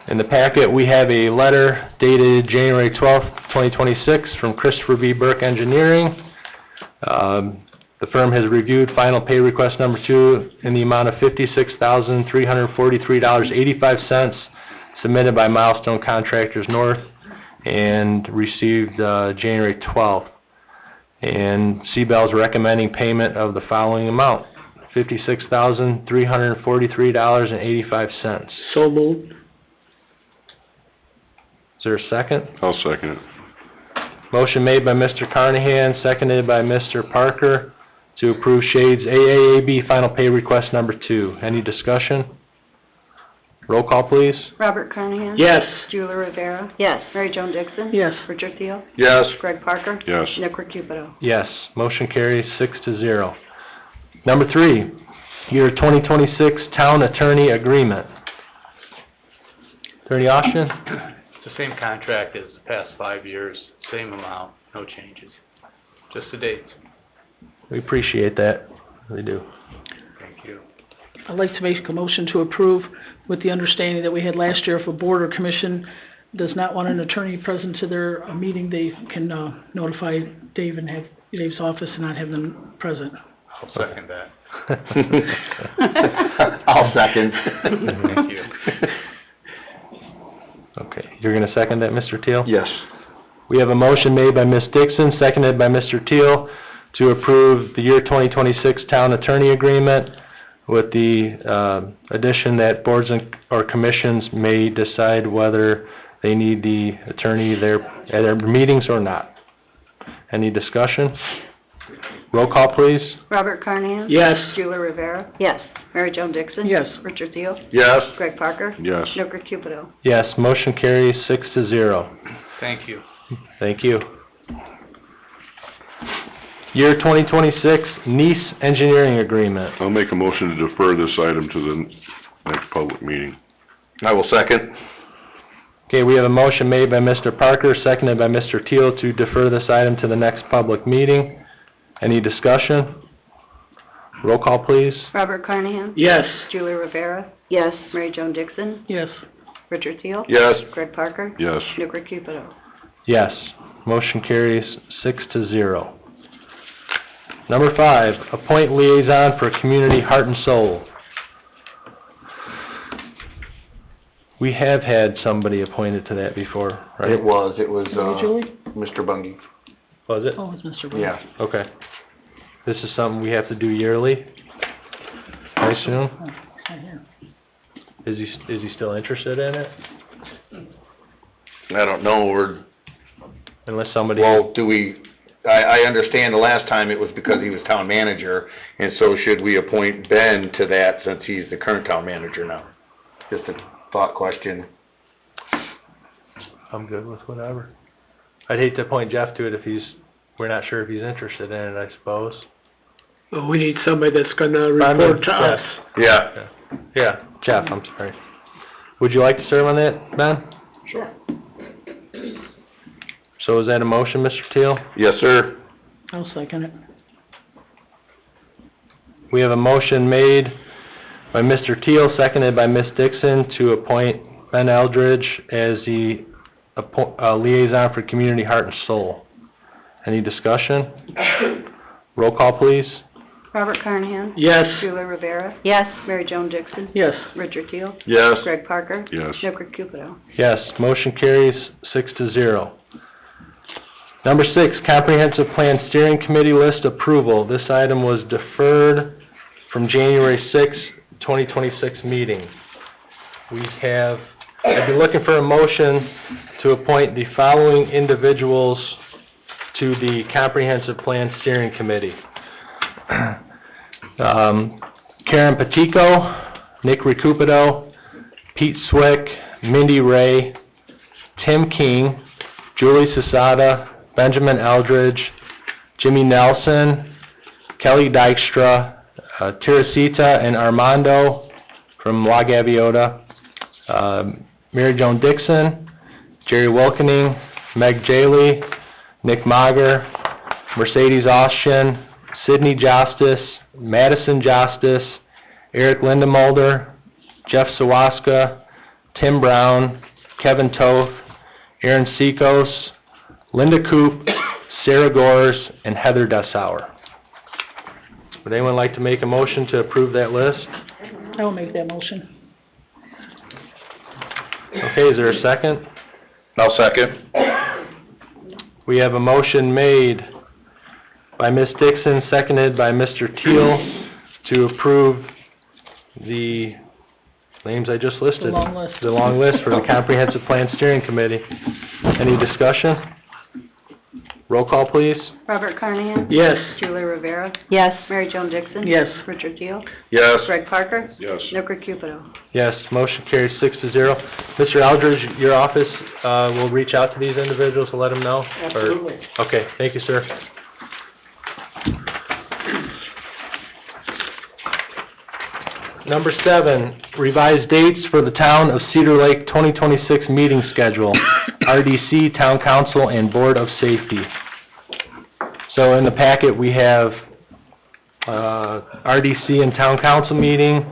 In the packet, we have a letter dated January 12th, 2026 from Christopher B. Burke Engineering, The firm has reviewed final pay request number 2 in the amount of $56,343.85 submitted by Milestone Contractors North and received January 12th. And CBEL's recommending payment of the following amount, $56,343.85. So moved. Is there a second? I'll second it. Motion made by Mr. Carnahan, seconded by Mr. Parker to approve Shade's AAAB final pay request number 2. Any discussion? Roll call, please. Robert Carnahan? Yes. Julie Rivera? Yes. Mary Jo Dixon? Yes. Richard Thiel? Yes. Greg Parker? Yes. Nick Recupedo? Yes, motion carries 6-0. Number 3, year 2026 town attorney agreement. Attorney Austin? It's the same contract as the past 5 years, same amount, no changes, just the dates. We appreciate that, we do. Thank you. I'd like to make a motion to approve with the understanding that we had last year, if a board or commission does not want an attorney present to their meeting, they can notify Dave and have Dave's office and not have them present. I'll second that. I'll second. Thank you. Okay, you're gonna second that, Mr. Teal? Yes. We have a motion made by Ms. Dixon, seconded by Mr. Teal, to approve the year 2026 town attorney agreement with the addition that boards or commissions may decide whether they need the attorney there at their meetings or not. Any discussion? Roll call, please. Robert Carnahan? Yes. Julie Rivera? Yes. Mary Jo Dixon? Yes. Richard Thiel? Yes. Greg Parker? Yes. Nick Recupedo? Yes, motion carries 6-0. Thank you. Thank you. Year 2026 Nice Engineering Agreement. I'll make a motion to defer this item to the next public meeting. I will second. Okay, we have a motion made by Mr. Parker, seconded by Mr. Teal to defer this item to the next public meeting. Any discussion? Roll call, please. Robert Carnahan? Yes. Julie Rivera? Yes. Mary Jo Dixon? Yes. Richard Thiel? Yes. Greg Parker? Yes. Nick Recupedo? Yes, motion carries 6-0. Number 5, appoint liaison for Community Heart and Soul. We have had somebody appointed to that before, right? It was Julie? Mr. Bungie. Was it? Oh, it's Mr. Brown. Yeah. Okay. This is something we have to do yearly, I assume? Oh, it's not here. Is he still interested in it? I don't know, Unless somebody... well, I understand the last time it was because he was town manager, and so should we appoint Ben to that since he's the current town manager now? Just a thought question. I'm good with whatever. I'd hate to appoint Jeff to it if we're not sure if he's interested in it, I suppose. Well, we need somebody that's gonna report to us. Yeah. Yeah, Jeff, I'm sorry. Would you like to serve on that, Ben? Sure. So is that a motion, Mr. Teal? Yes, sir. I'll second it. We have a motion made by Mr. Teal, seconded by Ms. Dixon, to appoint Ben Eldridge as the liaison for Community Heart and Soul. Any discussion? Roll call, please. Robert Carnahan? Yes. Julie Rivera? Yes. Mary Jo Dixon? Yes. Richard Thiel? Yes. Greg Parker? Yes. Nick Recupedo? Yes, motion carries 6-0. Number 6, Comprehensive Plan Steering Committee List Approval. This item was deferred from January 6, 2026 meeting. I'd be looking for a motion to appoint the following individuals to the Comprehensive Plan Steering Committee. Karen Patico, Nick Recupedo, Pete Swick, Mindy Ray, Tim King, Julie Sasada, Benjamin Eldridge, Jimmy Nelson, Kelly Dykstra, Teresita and Armando from La Gaviota, Mary Jo Dixon, Jerry Wilkening, Meg Jaley, Nick Mager, Mercedes Austin, Sydney Justice, Madison Justice, Eric Lindemulder, Jeff Sawaska, Tim Brown, Kevin Toth, Aaron Seacos, Linda Coop, Sarah Gores, and Heather Dessauer. Would anyone like to make a motion to approve that list? I will make that motion. Okay, is there a second? I'll second. We have a motion made by Ms. Dixon, seconded by Mr. Teal, to approve the names I just listed. The long list. The long list for the Comprehensive Plan Steering Committee. Any discussion? Roll call, please. Robert Carnahan? Yes. Julie Rivera? Yes. Mary Jo Dixon? Yes. Richard Teel? Yes. Greg Parker? Yes. Nick Cupido? Yes, motion carries 6-0. Mr. Aldridge, your office, will reach out to these individuals to let them know? Or- Absolutely. Okay, thank you, sir. Number 7, revised dates for the Town of Cedar Lake 2026 meeting schedule, RDC, Town Council, and Board of Safety. So in the packet, we have RDC and Town Council meeting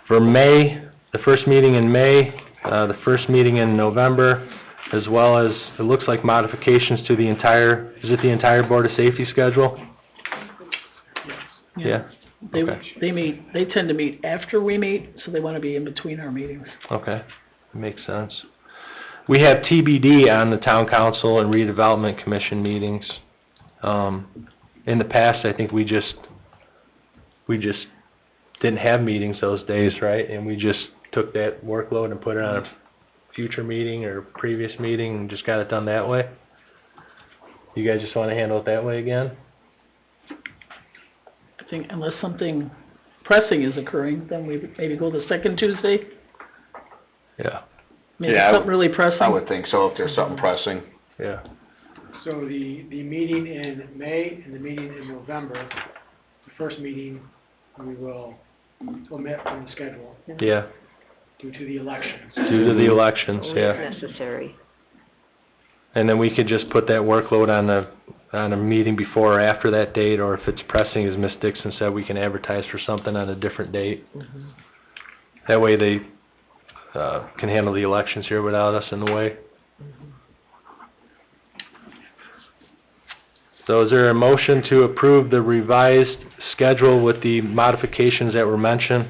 for May, the first meeting in May, the first meeting in November, as well as, it looks like modifications to the entire, is it the entire Board of Safety schedule? Yeah. They, Okay. they tend to meet after we meet, so they want to be in between our meetings. Okay, makes sense. We have TBD on the Town Council and Redevelopment Commission meetings. In the past, I think we just didn't have meetings those days, right? And we just took that workload and put it on a future meeting or previous meeting and just got it done that way. You guys just want to handle it that way again? I think unless something pressing is occurring, then we maybe go the second Tuesday. Yeah. Maybe Yeah, something really pressing. I would think so, if there's something pressing. Yeah. So the meeting in May and the meeting in November, the first meeting, we will omit from the schedule Yeah, due to the elections. due to the elections, yeah. Necessary. And then we could just put that workload on a meeting before or after that date, or if it's pressing, as Ms. Dixon said, we can advertise for something on a different date. That way they, can handle the elections here without us in the way. So is there a motion to approve the revised schedule with the modifications that were mentioned?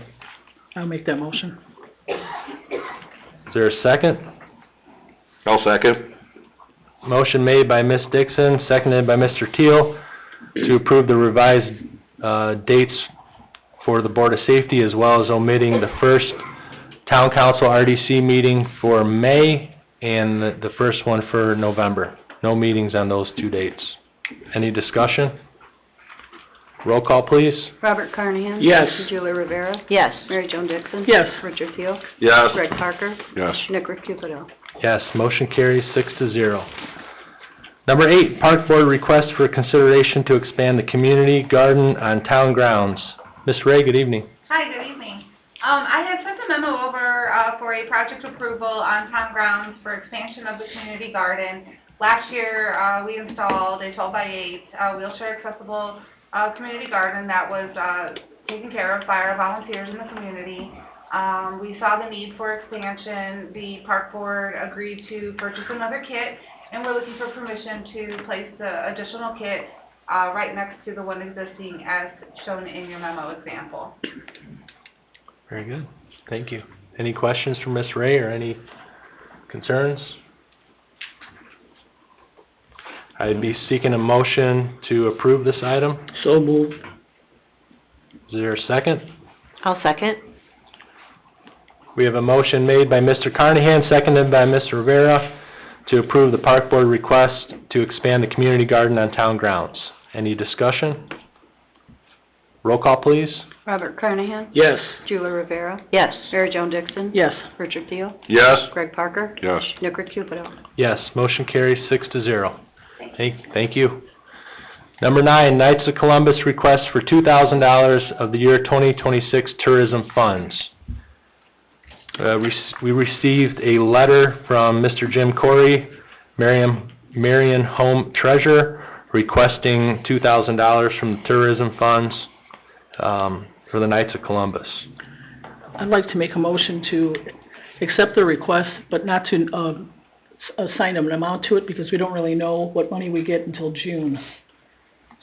I'll make that motion. Is there a second? I'll second. Motion made by Ms. Dixon, seconded by Mr. Teal, to approve the revised dates for the Board of Safety, as well as omitting the first Town Council RDC meeting for May and the first one for November. No meetings on those 2 dates. Any discussion? Roll call, please. Robert Carnahan? Yes. Julie Rivera? Yes. Mary Jo Dixon? Yes. Richard Teel? Yes. Greg Parker? Yes. Nick Cupido? Yes, motion carries 6-0. Number 8, Park Board request for consideration to expand the community garden on town grounds. Ms. Ray, good evening. Hi, good evening. I had sent a memo over for a project approval on town grounds for expansion of the community garden. Last year, we installed a 12x8 wheelchair accessible community garden that was taken care of by our volunteers in the community. We saw the need for expansion. The park board agreed to purchase another kit, and we're looking for permission to place the additional kit right next to the one existing as shown in your memo example. Very good, thank you. Any questions for Ms. Ray or any concerns? I'd be seeking a motion to approve this item. So moved. Is there a second? I'll second. We have a motion made by Mr. Carnahan, seconded by Mr. Rivera, to approve the park board request to expand the community garden on town grounds. Any discussion? Roll call, please. Robert Carnahan? Yes. Julie Rivera? Yes. Mary Jo Dixon? Yes. Richard Teel? Yes. Greg Parker? Yes. Nick Cupido? Yes, motion carries 6-0. Thank you. Number 9, Knights of Columbus request for $2,000 of the year 2026 tourism funds. We received a letter from Mr. Jim Corey, Marion Home Treasurer, requesting $2,000 from the tourism funds for the Knights of Columbus. I'd like to make a motion to accept the request, but not to assign an amount to it, because we don't really know what money we get until June.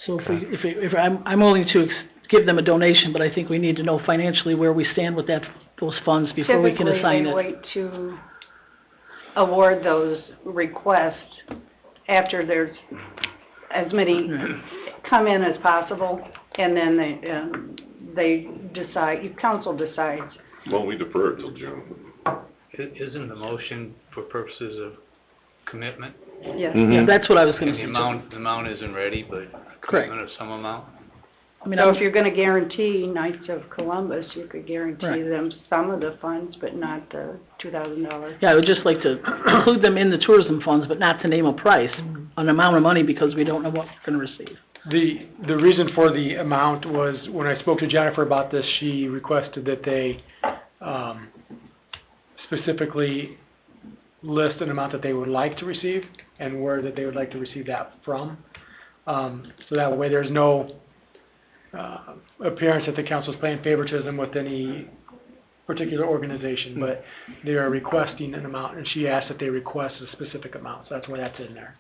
So if I'm willing to give them a donation, but I think we need to know financially where we stand with those funds before we can assign it. Typically, they wait to award those requests after there's as many come in as possible, and then they decide, council decides. Well, we defer it till June. Isn't the motion for purposes of commitment? Yes. Yeah, that's what I was gonna And say. the amount isn't ready, but Correct. commitment of some amount? I mean, So if you're gonna guarantee Knights of Columbus, you could guarantee Right. them some of the funds, but not the $2,000. yeah, I would just like to include them in the tourism funds, but not to name a price, an amount of money, because we don't know what we're gonna receive. The reason for the amount was, when I spoke to Jennifer about this, she requested that they, specifically list an amount that they would like to receive and where that they would like to receive that from. So that way there's no, appearance that the council's playing favoritism with any particular organization, but they are requesting an amount, and she asked that they request a specific amount, so that's why that's in there.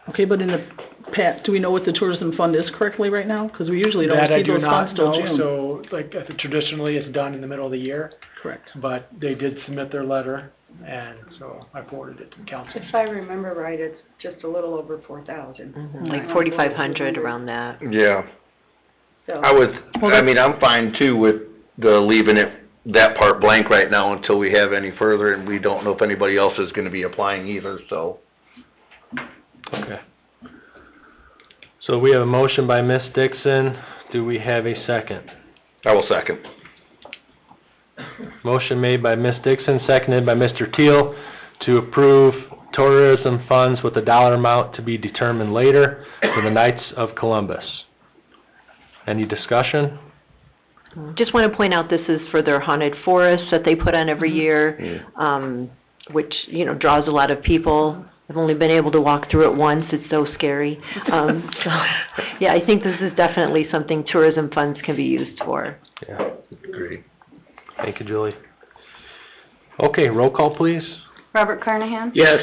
Okay, but in the past, do we know what the tourism fund is correctly right now? Because we usually don't That I receive do those not funds till know, June. so, like, I think traditionally it's done in the middle of the year, Correct. but they did submit their letter, and so I forwarded it to the council. If I remember right, it's just a little over 4,000. Like 4,500 around that. Yeah. So, I'm fine too with leaving that part blank right now until we have any further, and we don't know if anybody else is gonna be applying either, so. Okay. So we have a motion by Ms. Dixon. Do we have a second? I will second. Motion made by Ms. Dixon, seconded by Mr. Teal, to approve tourism funds with a dollar amount to be determined later for the Knights of Columbus. Any discussion? Just want to point out, this is for their haunted forest that they put on every year, which, draws a lot of people. I've only been able to walk through it once, it's so scary. I think this is definitely something tourism funds can be used for. Yeah, Agreed. thank you, Julie. Okay, roll call, please. Robert Carnahan? Yes.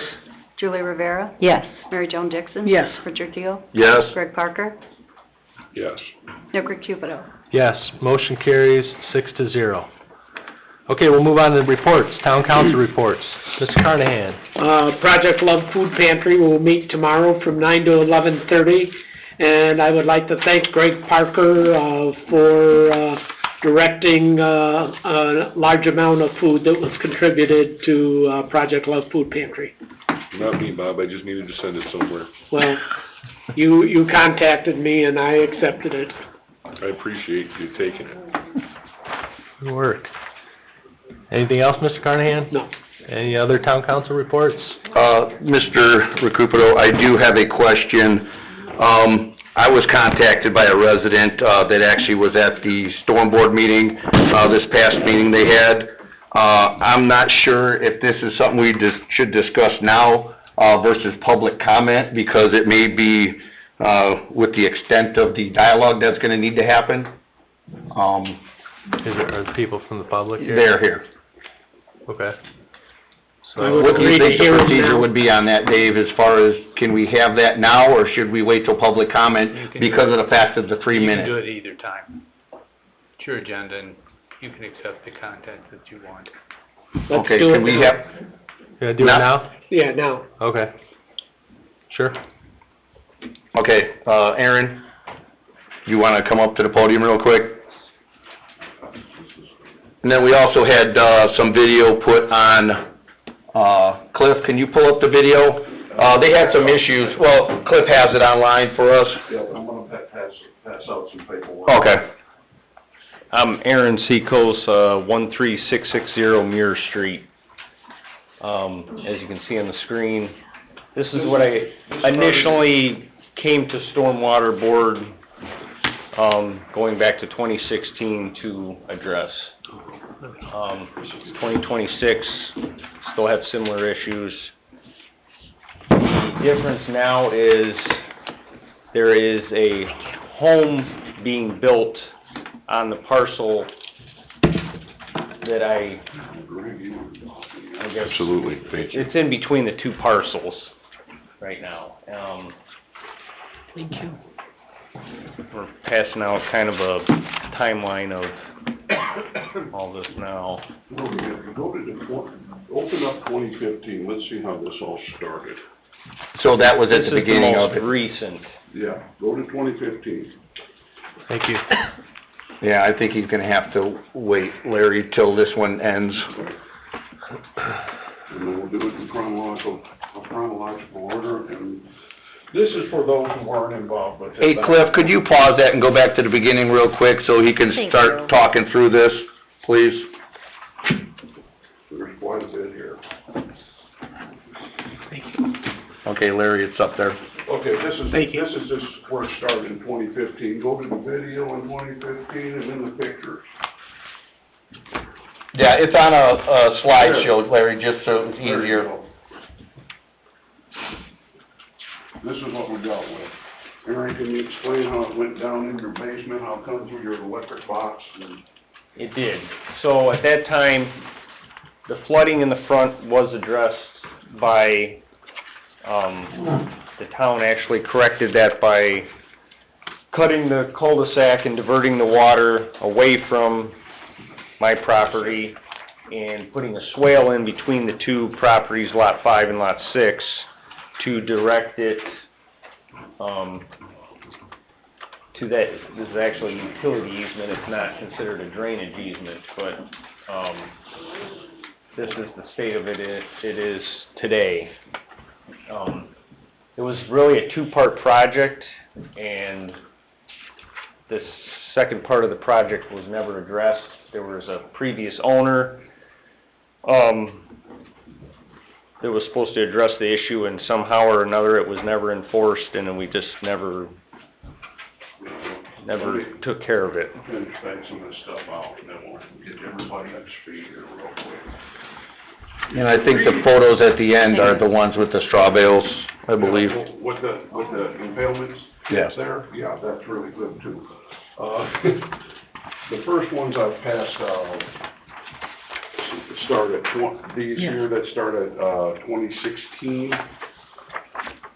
Julie Rivera? Yes. Mary Joan Dixon? Yes. Richard Teal? Yes. Greg Parker? Yes. Nick Cupido? Yes, motion carries 6-0. Okay, we'll move on to the reports, town council reports. Mr. Carnahan. Project Love Food Pantry will meet tomorrow from 9 to 11:30, and I would like to thank Greg Parker for directing a large amount of food that was contributed to Project Love Food Pantry. Not me, Bob, I just needed to send it somewhere. Well, you contacted me and I accepted it. I appreciate you taking it. Good work. Anything else, Mr. Carnahan? No. Any other town council reports? Mr. Recupedo, I do have a question. I was contacted by a resident, that actually was at the storm board meeting, this past meeting they had. I'm not sure if this is something we should discuss now, versus public comment, because it may be, with the extent of the dialogue that's gonna need to happen. Are the people from the public here? They're here. Okay. would What do you agree to think the hear them procedure now. would be on that, Dave, as far as, can we have that now, or should we wait till public comment because of the fact of the 3 You minutes? can do it either time. It's your agenda, and you can accept the content that you want. Let's Okay, do it can we now. have, Yeah, do it now? Yeah, now. Okay. Sure. okay, Aaron, you wanna come up to the podium real quick? And then we also had, some video put on, Cliff, can you pull up the video? They had some issues, well, Cliff has it online for us. Yeah, I'm gonna pass out some paperwork. Okay. I'm Aaron Seacos, 13660 Muir Street. As you can see on the screen, this is what I initially came to Stormwater Board, going back to 2016 to address. 2026, still have similar issues. The difference now is there is a home being built on the parcel that I I guess. Absolutely, thank you. It's in between the two parcels right now. Thank you. We're passing out kind of a timeline of all this now. Open up 2015, let's see how this all started. So that was at the beginning of This is the most it? recent. Yeah, go to 2015. Thank you. Yeah, I think he's gonna have to wait, Larry, till this one ends. And then we'll do it in chronological order, and this is for those who weren't involved with it. Hey, Cliff, could you pause that and go back to the beginning real quick so he can Thank start you. talking through this, please? There's quite a bit here. Okay, Larry, it's up there. Okay, this is just where it started in 2015. Go to the video in 2015 and then the pictures. Yeah, it's on a slideshow, Larry, just so it's There you easier. go. This is what we dealt with. Aaron, can you explain how it went down in your basement, how it comes through your electric box? And It did. So at that time, the flooding in the front was addressed by, the town actually corrected that by cutting the cul-de-sac and diverting the water away from my property and putting a swale in between the two properties, Lot 5 and Lot 6, to direct it, to that, this is actually a utility easement, it's not considered a drainage easement, but, this is the state of it is today. It was really a two-part project, and this second part of the project was never addressed. There was a previous owner, that was supposed to address the issue, and somehow or another it was never enforced, and then we just never took care of it. finish some of this stuff out, and then we'll get everybody up to speed here real quick. And I think the photos at the end are the ones with the straw bales, I believe. With the impalements? Yes. There, yeah, that's really good too. The first ones I've passed out start at these here that start at 2016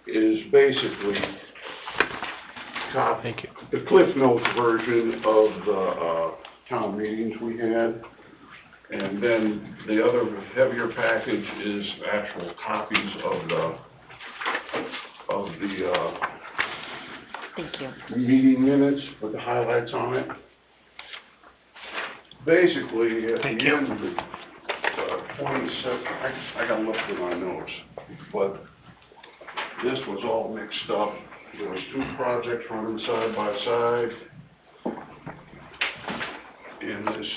is basically Thank you. the Cliff Notes version of the town meetings we had. And then the other heavier package is actual copies of the Thank you. meeting minutes with the highlights on it. Basically, at the end of the 27, I gotta look through my notes, but this was all mixed up. There was two projects running side by side. And this,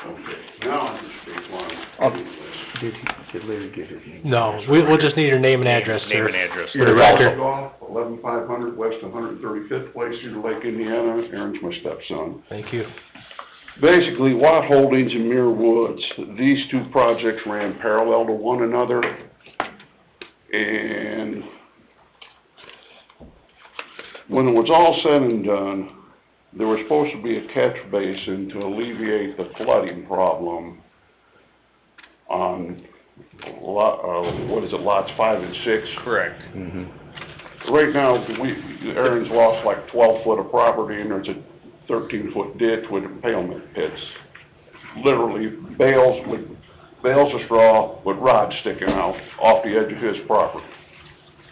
okay, now I can speak one. Did Larry get his name? No, we'll just need your name and address, Name sir. and address. For the record. 11500 West 135th Place, Cedar Lake, Indiana. Aaron's my stepson. Thank you. Basically, Watt Holdings and Muir Woods, these two projects ran parallel to one another. And when it was all said and done, there was supposed to be a catch basin to alleviate the flooding problem on lots 5 and 6? Correct. Mm-hmm. Right now, Aaron's lost like 12 foot of property, and there's a 13-foot ditch with impalement pits. Literally bales of straw with rods sticking out off the edge of his property.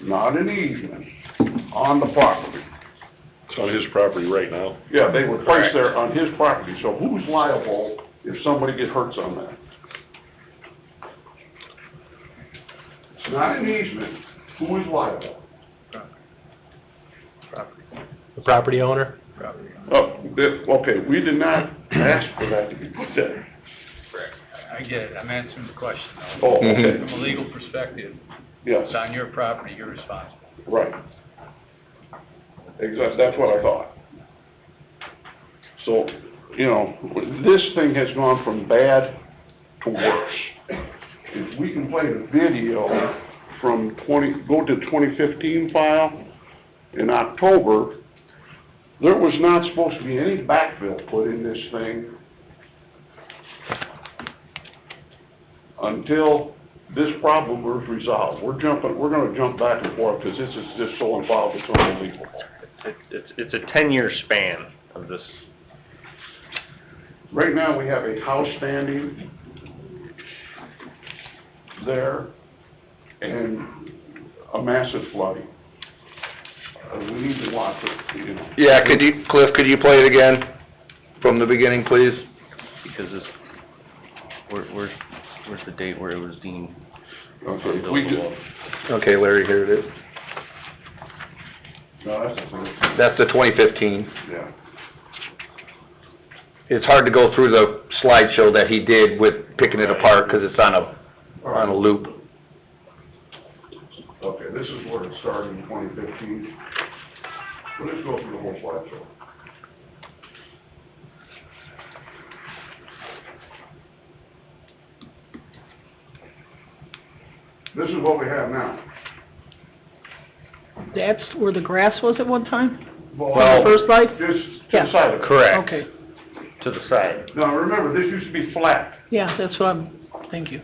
Not an easement, on the property. It's on his property right now? Yeah, they were placed there on his property, so who's liable if somebody gets hurt on that? It's not an easement, who is liable? The property owner? Okay, we did not ask for that to be put there. Correct. I get it, I'm answering the question Oh, though. okay. From a legal perspective, Yes, it's on your property, you're responsible. right. Exactly, that's what I thought. So, you know, this thing has gone from bad to worse. If we can play the video from go to 2015 file, in October, there was not supposed to be any backfill put in this thing until this problem is resolved. We're gonna jump back and forth, because this is just so involved, it's unbelievable. It's a 10-year span of this. Right now, we have a house standing there and a massive flooding. We need to watch it, you know. Yeah, Cliff, could you play it again from the beginning, please? Because this, where's the date where it was deemed Okay, unbuildable? Okay, Larry, here it is. No, that's the first. That's the 2015. Yeah. It's hard to go through the slideshow that he did with picking it apart, because it's on a loop. Okay, this is where it started in 2015. Well, let's go through the whole slideshow. This is what we have now. That's where the grass was at one time? Well, On the first slide? Just to Yeah. the side of it. Correct. Okay, To the side. Now, remember, this used to be flat. yeah, that's what thank you.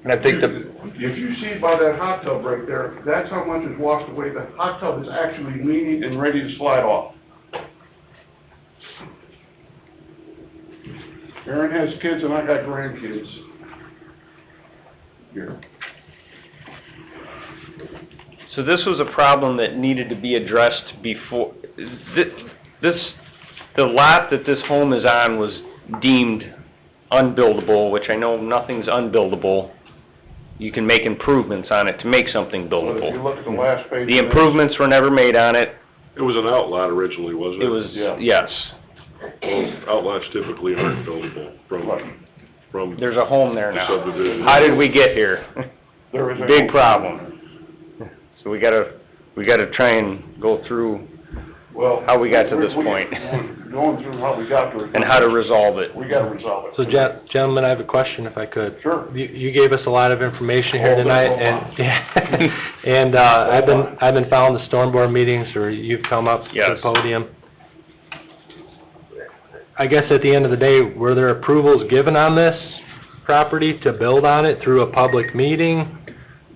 And I think If you see by that hot tub right there, that's how much is washed away. The hot tub is actually leaning and ready to slide off. Aaron has kids and I got grandkids. Here. So this was a problem that needed to be addressed before, the lot that this home is on was deemed unbuildable, which I know nothing's unbuildable. You can make improvements on it to make something Well, if you buildable. look at the last page. The of this, improvements were never made on it. It was an outlot originally, wasn't it? It was, Yeah. yes. Well, outlots typically aren't buildable from There's a home there the now. subdivision. How did we get here? There is a Big home. problem. So we gotta try and go through Well, how we got to this point. we're going through how we got to it. and how to resolve it. We gotta resolve it. So gentlemen, I have a question if I could. Sure. You gave us a lot of information here Oh, tonight, there's and, and, I've been following the storm board meetings, or you've come up to Yes. the podium. I guess at the end of the day, were there approvals given on this property to build on it through a public meeting,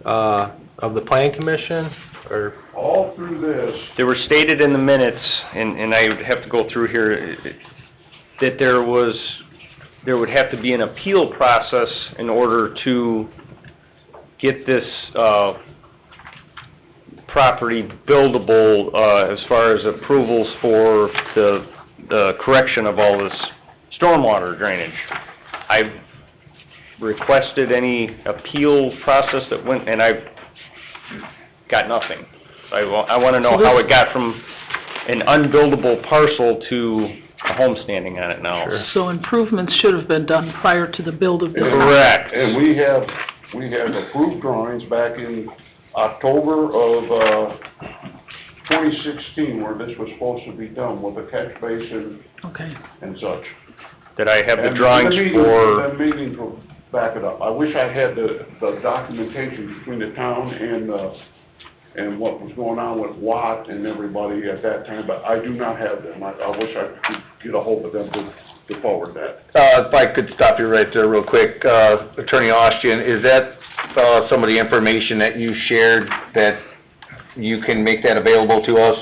of the plan commission, or? All through this, They were stated in the minutes, and I would have to go through here, that there would have to be an appeal process in order to get this, property buildable, as far as approvals for the correction of all this stormwater drainage. I requested any appeal process that went, and I got nothing. I wanna know how it got from an unbuildable parcel to a home standing on it now. So improvements should have been done prior to the build of the house. Correct. and we have approved drawings back in October of, 2016, where this was supposed to be done with a catch basin Okay. and such. That I have the And drawings for, The meetings will back it up. I wish I had the documentation between the town and what was going on with Watt and everybody at that time, but I do not have them. I wish I could get a hold of them to forward that. if I could stop you right there real quick, Attorney Austin, is that, some of the information that you shared, that you can make that available to us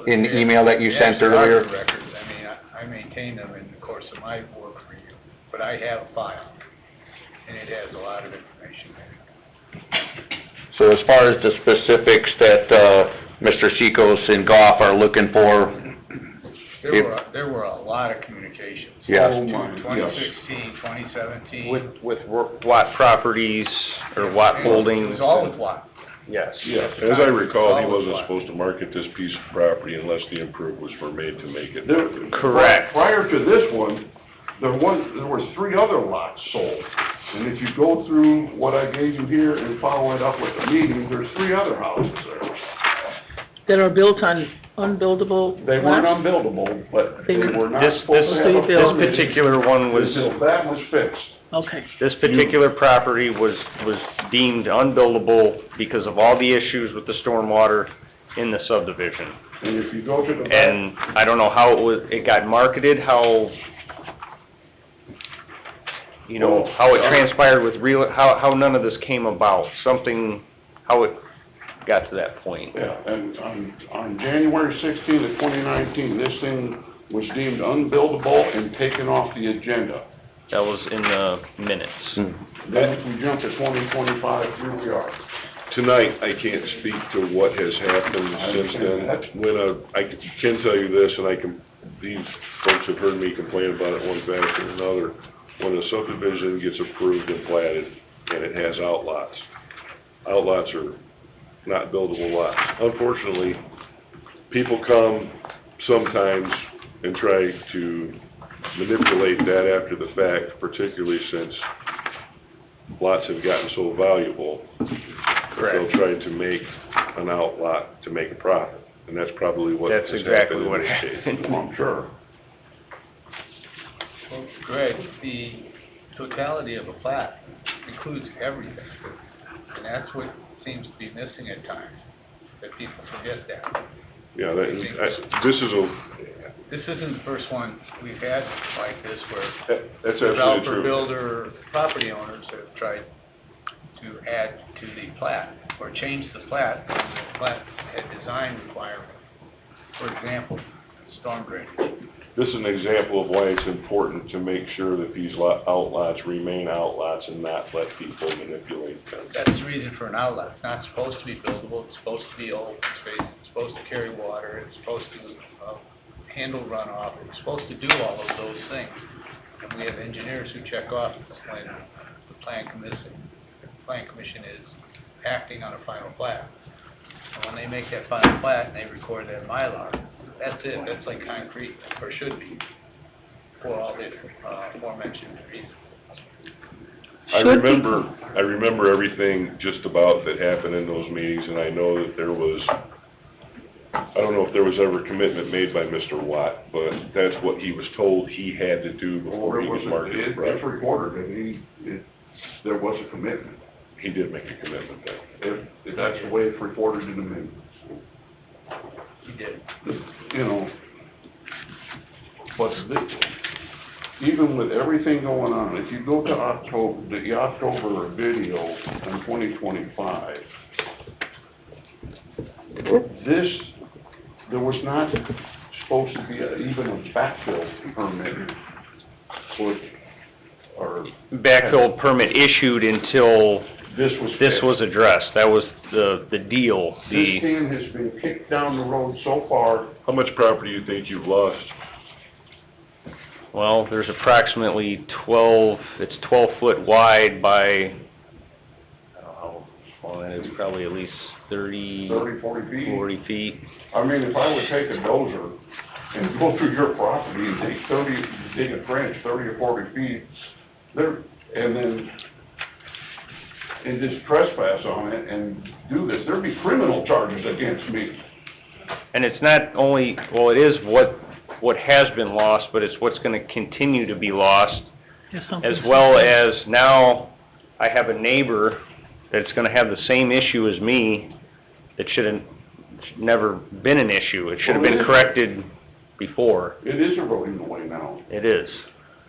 in the email that you sent earlier? Yes, records, I mean, I maintain them in the course of my work for you, but I have a file, and it has a lot of information in it. So as far as the specifics that, Mr. Seacos and Goff are looking for, There were a lot of communications. Yes. Oh, my, yes. 2016, 2017. with Watt Properties, or Watt It Holdings. was all with Watt. Yes. Yes, as I recall, he Always wasn't Watt. supposed to market this piece of property unless the improvements were made to make it. Correct. Prior to this one, there were 3 other lots sold. And if you go through what I gave you here and follow it up with the meeting, there's 3 other houses there. That are built on unbuildable They weren't lots? unbuildable, but they They- were not This supposed to have a permit This particular one was, until that was fixed. Okay. this particular property was deemed unbuildable because of all the issues with the stormwater in the subdivision. And if you go to the back, And I don't know how it got marketed, how you know, how it transpired with how none of this came about, how it got to that point. Yeah, and on January 16th of 2019, this thing was deemed unbuildable and taken off the agenda. That was in the minutes. Then if we jump to 2025, here we are. Tonight, I can't speak to what has happened since then. I can tell you this, and these folks have heard me complain about it one fashion or another. When a subdivision gets approved and platted, and it has outlots, outlots are not buildable lots. Unfortunately, people come sometimes and try to manipulate that after the fact, particularly since lots have gotten so valuable. Correct. They'll try to make an outlot to make a profit, and that's probably what has happened in this case. I'm sure. Well, Greg, the totality of a plat includes everything, and that's what seems to be missing at times, that people forget that. Yeah, This isn't the first one we've had like this where that's absolutely developer, true. builder, property owners have tried to add to the plat or change the plat when the plat had design requirements. For example, storm drainage. This is an example of why it's important to make sure that these outlots remain outlots and not let people manipulate them. That's the reason for an outlet. It's not supposed to be buildable, it's supposed to be open space, it's supposed to carry water, it's supposed to handle runoff, it's supposed to do all of those things. And we have engineers who check off when the plan commission is acting on a final plat. And when they make that final plat and they record that Mylar, that's it, that's like concrete, or should be, for all the aforementioned reasons. I remember everything just about that happened in those meetings, and I know that there was, I don't know if there was ever commitment made by Mr. Watt, but that's what he was told he had to do before he was marked as a It's reported that there was a commitment. He did make a commitment then. If that's the way it's reported in the minutes. He did. You know, but even with everything going on, if you go to the October video in 2025, there was not supposed to be even a backfill permit or Backfill permit issued until this was addressed. That was the deal. This can has been kicked down the road so far. How much property do you think you've lost? Well, there's approximately 12 foot wide by, how long that is, probably at least 30, 40 feet. 40 feet. I mean, if I would take a dozer and go through your property and dig a trench 30 or 40 feet, and just trespass on it and do this, there'd be criminal charges against me. And it's not only, well, it is what has been lost, but it's what's going to continue to be lost, as well as now I have a neighbor that's going to have the same issue as me that should have never been an issue. It should have been corrected before. It is eroding away now. It is.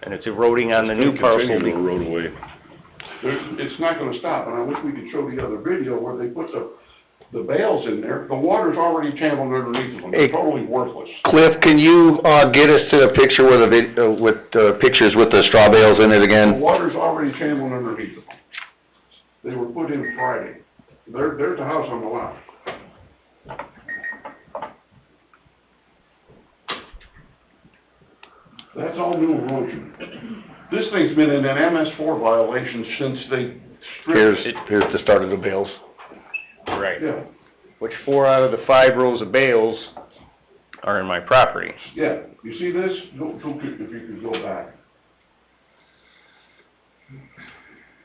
And it's eroding on the new parcel. Continue to erode away. It's not gonna stop, and I wish we could show the other video where they put the bales in there. The water's already channeled underneath them. They're totally worthless. Cliff, can you, get us to the picture with the pictures with the straw bales in it The again? water's already channeled underneath them. They were put in Friday. There's the house on the left. That's all new erosion. This thing's been in an MS4 violation since they stripped. Here's the start of the bales. Right. Yeah, Which 4 out of the 5 rows of bales are in my property. yeah. You see this? If you could go back.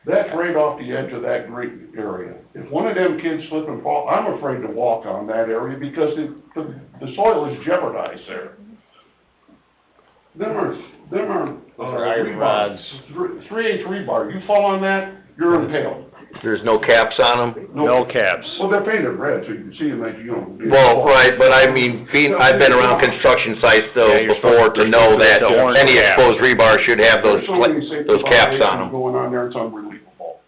That's right off the edge of that green area. If one of them kids slip and fall, I'm afraid to walk on that area because the soil is jeopardized there. Them are iron rods. 3/8 rebar. You fall on that, you're impaled. There's no caps on them? No caps. Well, they're painted red, so you can see them like, you know. Well, right, but I mean, I've been around construction sites though Yeah, you're before to supposed know to that the orange any cap. exposed rebar should have There's so many safety those caps violations on them. going on there, it's unbelievable.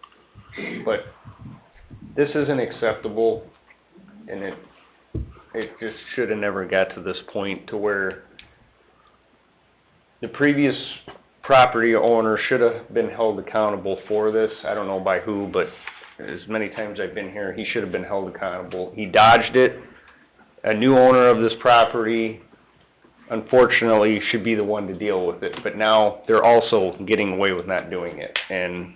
But this isn't acceptable, and it just should have never got to this point to where the previous property owner should have been held accountable for this. I don't know by who, but as many times I've been here, he should have been held accountable. He dodged it. A new owner of this property, unfortunately, should be the one to deal with it, but now they're also getting away with not doing it, and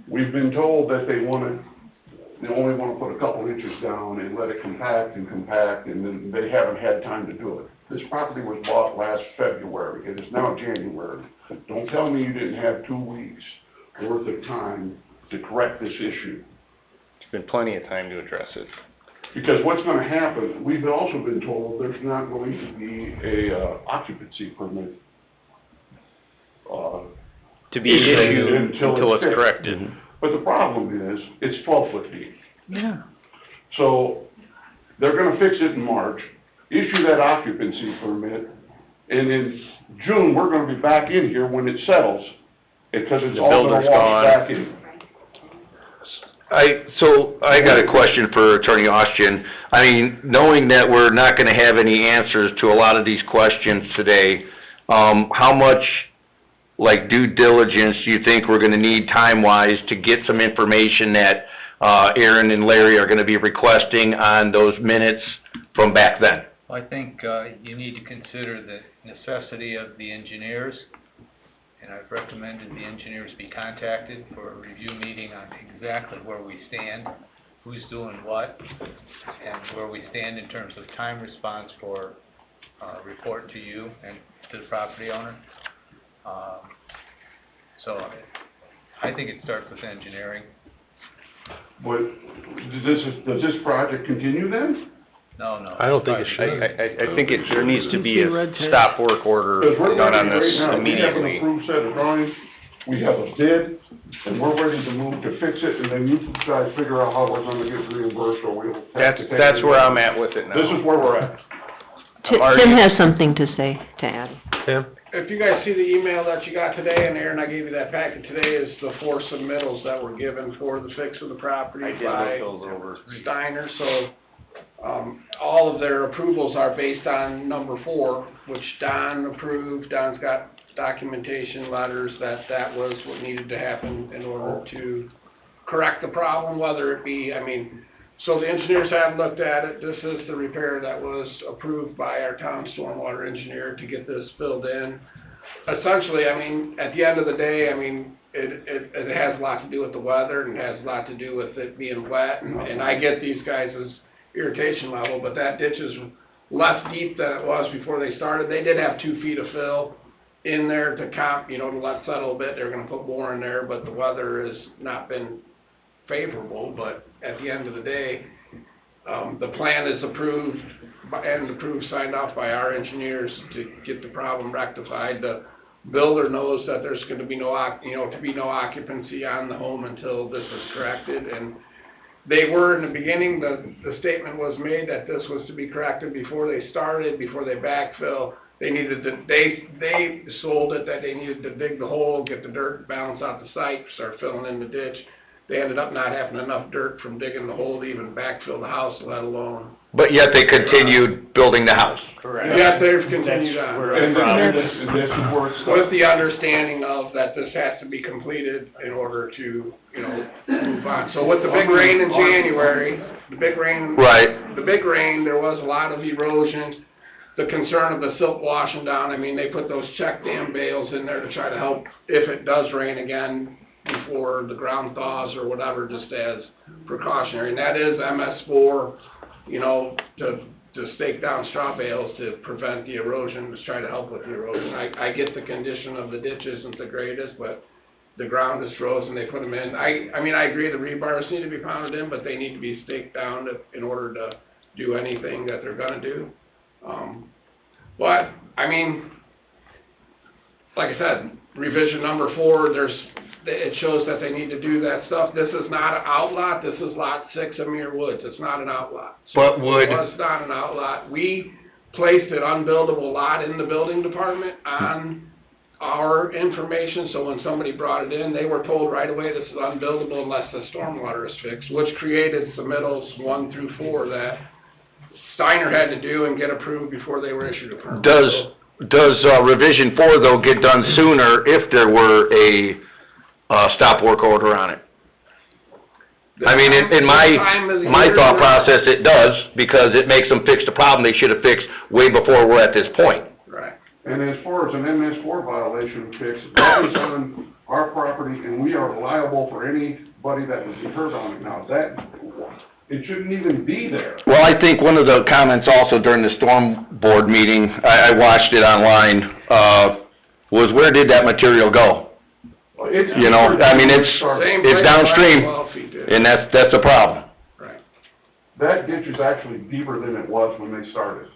We've been told that they only wanna put a couple inches down and let it compact, and then they haven't had time to do it. This property was bought last February, it is now January. Don't tell me you didn't have 2 weeks worth of time to correct this issue. there's been plenty of time to address it. Because what's gonna happen, we've also been told there's not going to be a occupancy permit, To be issued until it's fixed. corrected. But the problem is, it's 12-foot deep. Yeah. So, they're gonna fix it in March, issue that occupancy permit, and in June, we're gonna be back in here when it settles, because it's The all gonna builder's wash gone. back in. I got a question for Attorney Austin. I mean, knowing that we're not gonna have any answers to a lot of these questions today, how much, like, due diligence do you think we're gonna need time-wise to get some information that, Aaron and Larry are gonna be requesting on those minutes from back then? I think, you need to consider the necessity of the engineers, and I've recommended the engineers be contacted for a review meeting on exactly where we stand, who's doing what, and where we stand in terms of time response for, report to you and to the property owner. So, I think it starts with engineering. But, does this project continue then? No. I don't think it should. I think there needs to be a stop work order Because we're done on ready this right now, we have an immediately. approved set of drawings, we have a bid, and we're ready to move to fix it, and then you guys figure out how we're gonna get reimbursed, or we'll have to pay. That's where I'm at with it now. This is where we're at. Tim has something to say, to add. Tim? If you guys see the email that you got today, and Aaron, I gave you that packet today, is the 4 submittals that were given for the fix of the property I did by look those over. Steiner, so, all of their approvals are based on number 4, which Don approved. Don's got documentation letters that was what needed to happen in order to correct the problem, whether it be, so the engineers have looked at it. This is the repair that was approved by our town stormwater engineer to get this filled in. Essentially, at the end of the day, it has a lot to do with the weather, and it has a lot to do with it being wet, and I get these guys' irritation level, but that ditch is less deep than it was before they started. They did have 2 feet of fill in there to to let settle a bit. They're gonna put more in there, but the weather has not been favorable. But at the end of the day, the plan is approved signed off by our engineers to get the problem rectified. The builder knows that there's gonna be no occupancy on the home until this is corrected, and they were, in the beginning, the statement was made that this was to be corrected before they started, before they backfill. They sold it that they needed to dig the hole, get the dirt, balance out the site, start filling in the ditch. They ended up not having enough dirt from digging the hole to even backfill the house, let alone. But yet they continued building the house. Correct. Yes, they've continued on. And this is where it With starts. the understanding of that this has to be completed in order to, move on. So with the big rain in January, Right. the big rain, there was a lot of erosion. The concern of the silt washing down, they put those check dam bales in there to try to help if it does rain again before the ground thaws or whatever, just as precautionary. And that is MS4, to stake down straw bales to prevent the erosion, to try to help with the erosion. I get the condition of the ditch isn't the greatest, but the ground is frozen, they put them in. I agree the rebars need to be pounded in, but they need to be staked down in order to do anything that they're gonna do. But, like I said, revision number 4, there's it shows that they need to do that stuff. This is not an outlot, this is lot 6 of Muir Woods, it's not an outlot. So But would- it was not an outlot. We placed an unbuildable lot in the building department on our information, so when somebody brought it in, they were told right away this is unbuildable unless the stormwater is fixed, which created submittals 1 through 4 that Steiner had to do and get approved before they were issued a permit. Does revision 4 though get done sooner if there were a stop work order on it? I mean, in my thought process, it does, because it makes them fix the problem they should have fixed way before we're at this point. Right. And as far as an MS4 violation fix, that is on our property, and we are liable for anybody that was hurt on it. Now, it shouldn't even be there. Well, I think one of the comments also during the storm board meeting, I watched it online, was where did that material go? You know, I mean, it's downstream, and that's a problem. Right. That ditch is actually deeper than it was when they started.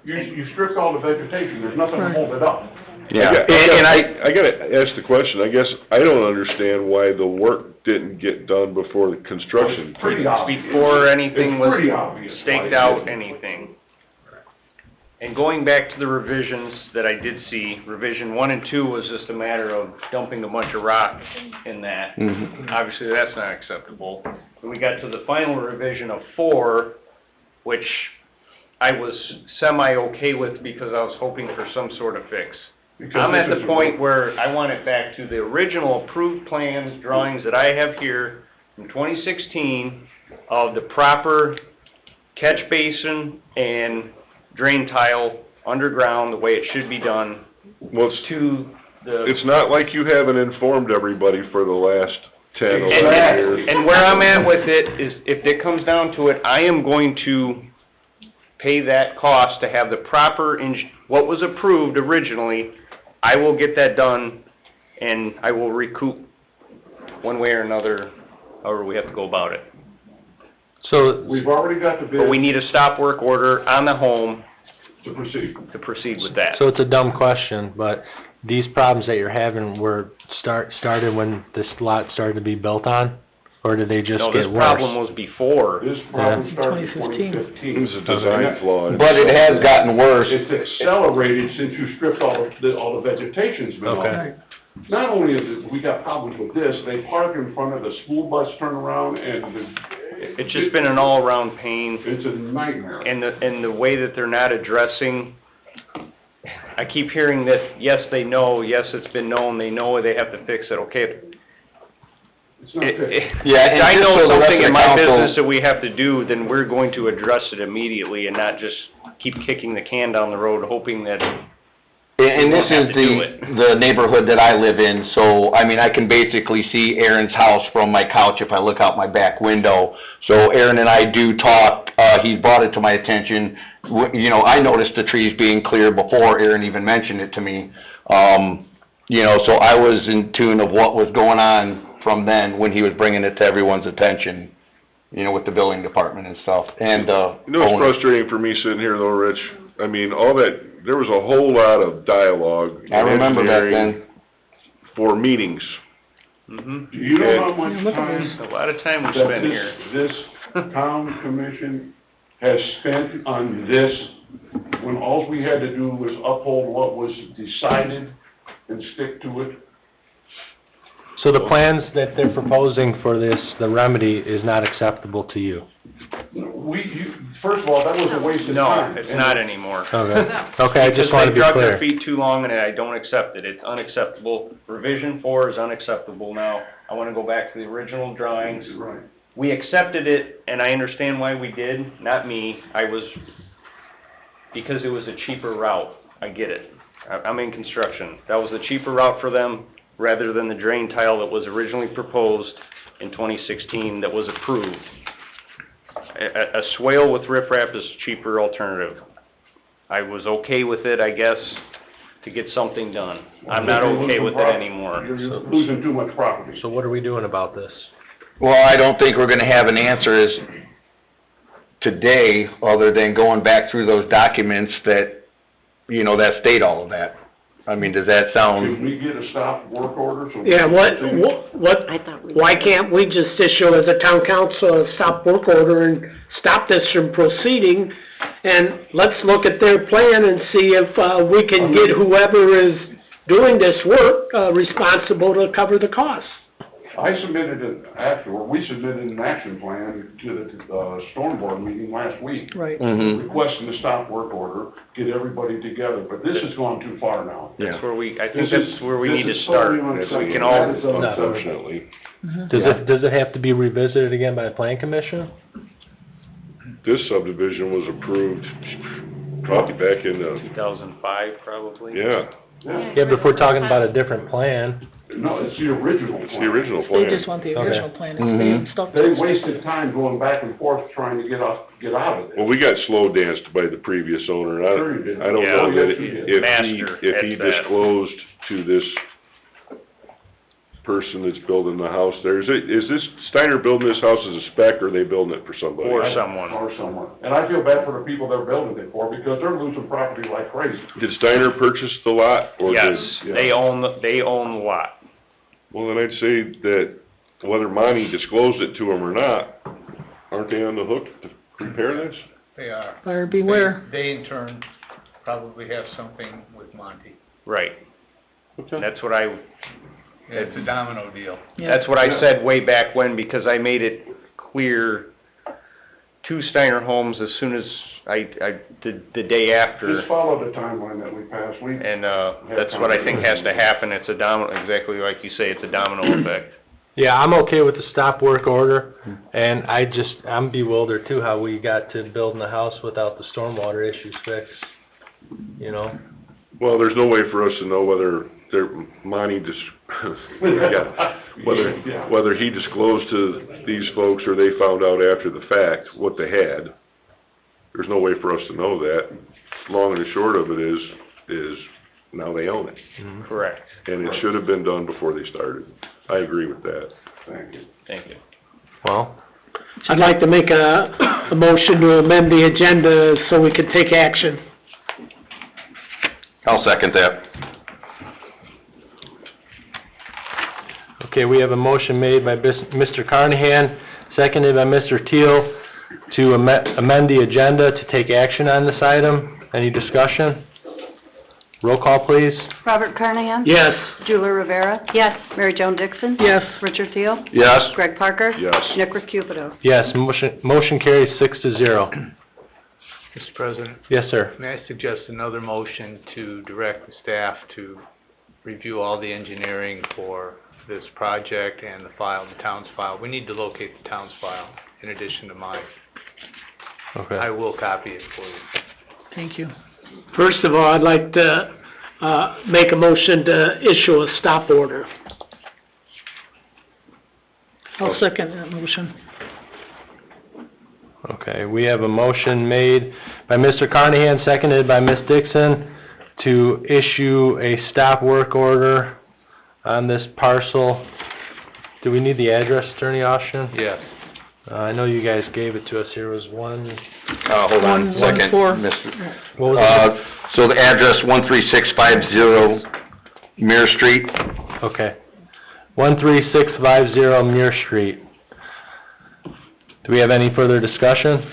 You stripped all the vegetation, there's nothing to hold it up. Yeah, I gotta ask the question, I guess, I don't understand why the work didn't get done before the construction. Pretty obvious. Before anything It's was pretty obvious why staked it out, didn't. anything. And going back to the revisions that I did see, revision 1 and 2 was just a matter of dumping a bunch of rock in that. Mhm. Obviously, that's not acceptable. When we got to the final revision of 4, which I was semi-okay with because I was hoping for some sort of fix. Because I'm at this the is- point where I want it back to the original approved plans, drawings that I have here from 2016 of the proper catch basin and drain tile underground, the way it should be done, Well, to it's not like you haven't informed everybody for the last 10, 11 years. And where I'm at with it is, if it comes down to it, I am going to pay that cost to have the proper, what was approved originally, I will get that done, and I will recoup one way or another, however we have to go about it. So, We've already got the bid But we need a stop work order on the home to proceed. to proceed with that. so it's a dumb question, but these problems that you're having were started when this lot started to be built on? Or did they just No, get this worse? problem was before. This problem Yeah. started in 2015. 2015. It was a design flaw. But it has gotten worse. It's accelerated since you stripped all the vegetation's been off. Okay. Not only is it, we got problems with this, they park in front of the school bus turnaround and It's just been an all-around pain. it's a nightmare. And the way that they're not addressing, I keep hearing that, yes, they know, yes, it's been known, they know they have to fix it, okay. It's not fixed. Yeah, and If I just know so the rest something of in the my council- business that we have to do, then we're going to address it immediately and not just keep kicking the can down the road, hoping that, And this have is to do it. the neighborhood that I live in, so, I mean, I can basically see Aaron's house from my couch if I look out my back window. So Aaron and I do talk, he's brought it to my attention, you know, I noticed the trees being clear before Aaron even mentioned it to me. You know, so I was in tune of what was going on from then, when he was bringing it to everyone's attention, you know, with the building department and stuff, and, You know, it's owners. frustrating for me sitting here though, Rich, I mean, all that, there was a whole lot of dialogue I and remember back then. engineering for meetings. mhm. Do you know how Yeah, much look at time A lot of time we that spend here. this town commission has spent on this, when all we had to do was uphold what was decided and stick to it? So the plans that they're proposing for this, the remedy, is not acceptable to you? First of all, that was a waste of No, time. it's not anymore. Okay, okay, I just want to be Because they drug their clear. feet too long, and I don't accept it. It's unacceptable. Revision 4 is unacceptable now. I want to go back to the original drawings. Right. We accepted it, and I understand why we did, not me. Because it was a cheaper route. I get it. I'm in construction. That was the cheaper route for them, rather than the drain tile that was originally proposed in 2016 that was approved. A swale with riprap is a cheaper alternative. I was okay with it, I guess, to get something done. I'm not okay with it anymore. You're losing too much property. So what are we doing about this? Well, I don't think we're gonna have an answer as today, other than going back through those documents that, you know, that state all of that. I mean, does that sound, Can we get a stop work order? So we Yeah, can why can't we just issue as a town council a stop work order and stop this from proceeding? And let's look at their plan and see if, we can get whoever is doing this work, responsible to cover the cost. I submitted we submitted an action plan to the storm board meeting last week. Right. Mhm. Requesting a stop work order, get everybody together, but this has gone too far now. That's where I think This that's is- where we this need to is start, totally if we unacceptable. can all, That is unacceptable. Unfortunately. Does it have to be revisited again by the plan commission? This subdivision was approved probably back in 2005, probably. yeah, Yeah, but if we're talking about a different plan, No, it's the original plan. it's the original They plan. just want the Okay. original plan, if they haven't stuck to They it. wasted time going back and forth trying to get out of it. Well, we got slow danced by the previous owner. Sure you did. I don't Yeah. know that Yes, you did. Master if at he that. disclosed to this person that's building the house there, is this Steiner building this house as a spec, or are they building it for somebody? Or someone. Or someone. And I feel bad for the people they're building it for, because they're losing property like crazy. Did Steiner purchase the lot, or yes, did? they own the lot. Well, then I'd say that whether Monty disclosed it to him or not, aren't they on the hook to repair this? They are. Buyer beware. They in turn probably have something with Monty. Right. Okay. That's what It's a domino deal. Yeah. That's what I said way back when, because I made it clear to Steiner Homes as soon as the day after. Just follow the timeline that we passed. And, that's what I think has to happen. It's a domino, exactly like you say, it's a domino effect. yeah, I'm okay with the stop work order, and I'm bewildered too how we got to building the house without the stormwater issues fixed, you know? Well, there's no way for us to know whether Monty whether he disclosed to these folks or they found out after the fact what they had. There's no way for us to know that. Long and the short of it is now they own it. Mm-hmm. Correct. And it should have been done before they started. I agree with that. Thank you. Thank you. Well, I'd like to make a motion to amend the agenda so we can take action. I'll second that. okay, we have a motion made by Mr. Carnahan, seconded by Mr. Teal, to amend the agenda to take action on this item. Any discussion? Roll call, please. Robert Carnahan? Yes. Julie Rivera? Yes. Mary Jo Dixon? Yes. Richard Thiel? Yes. Greg Parker? Yes. Nick Cupido? Yes, motion carries 6-0. Mr. President, Yes, sir. may I suggest another motion to direct the staff to review all the engineering for this project and the town's file? We need to locate the town's file in addition to mine. Okay. I will copy it for you. Thank you. First of all, I'd like to, make a motion to issue a stop order. I'll second that motion. Okay, we have a motion made by Mr. Carnahan, seconded by Ms. Dixon, to issue a stop work order on this parcel. Do we need the address, Attorney Austin? Yes. I know you guys gave it to us. Here was one, Hold on a second, 114. Mr. what was So the address 13650 Mirror Street. it? Okay. 13650 Muir Street. Do we have any further discussion?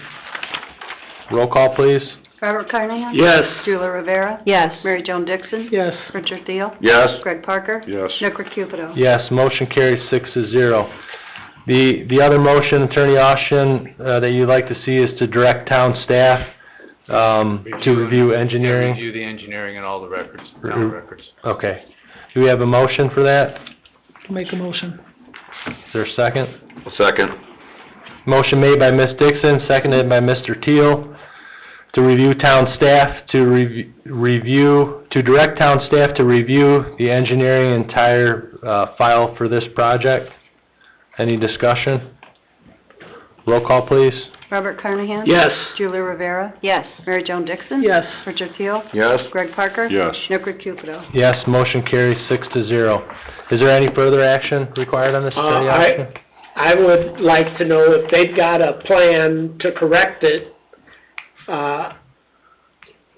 Roll call, please. Robert Carnahan? Yes. Julie Rivera? Yes. Mary Jo Dixon? Yes. Richard Thiel? Yes. Greg Parker? Yes. Nick Cupido? Yes, motion carries 6-0. The other motion, Attorney Austin, that you'd like to see is to direct town staff, to review engineering? Review the engineering and all the records, town records. Okay. Do we have a motion for that? Make a motion. Is there a second? Second. Motion made by Ms. Dixon, seconded by Mr. Teal, to review town staff, to direct town staff to review the engineering entire, file for this project. Any discussion? Roll call, please. Robert Carnahan? Yes. Julie Rivera? Yes. Mary Jo Dixon? Yes. Richard Thiel? Yes. Greg Parker? Yes. Nick Cupido? Yes, motion carries 6-0. Is there any further action required on this, Attorney Austin? I would like to know if they've got a plan to correct it,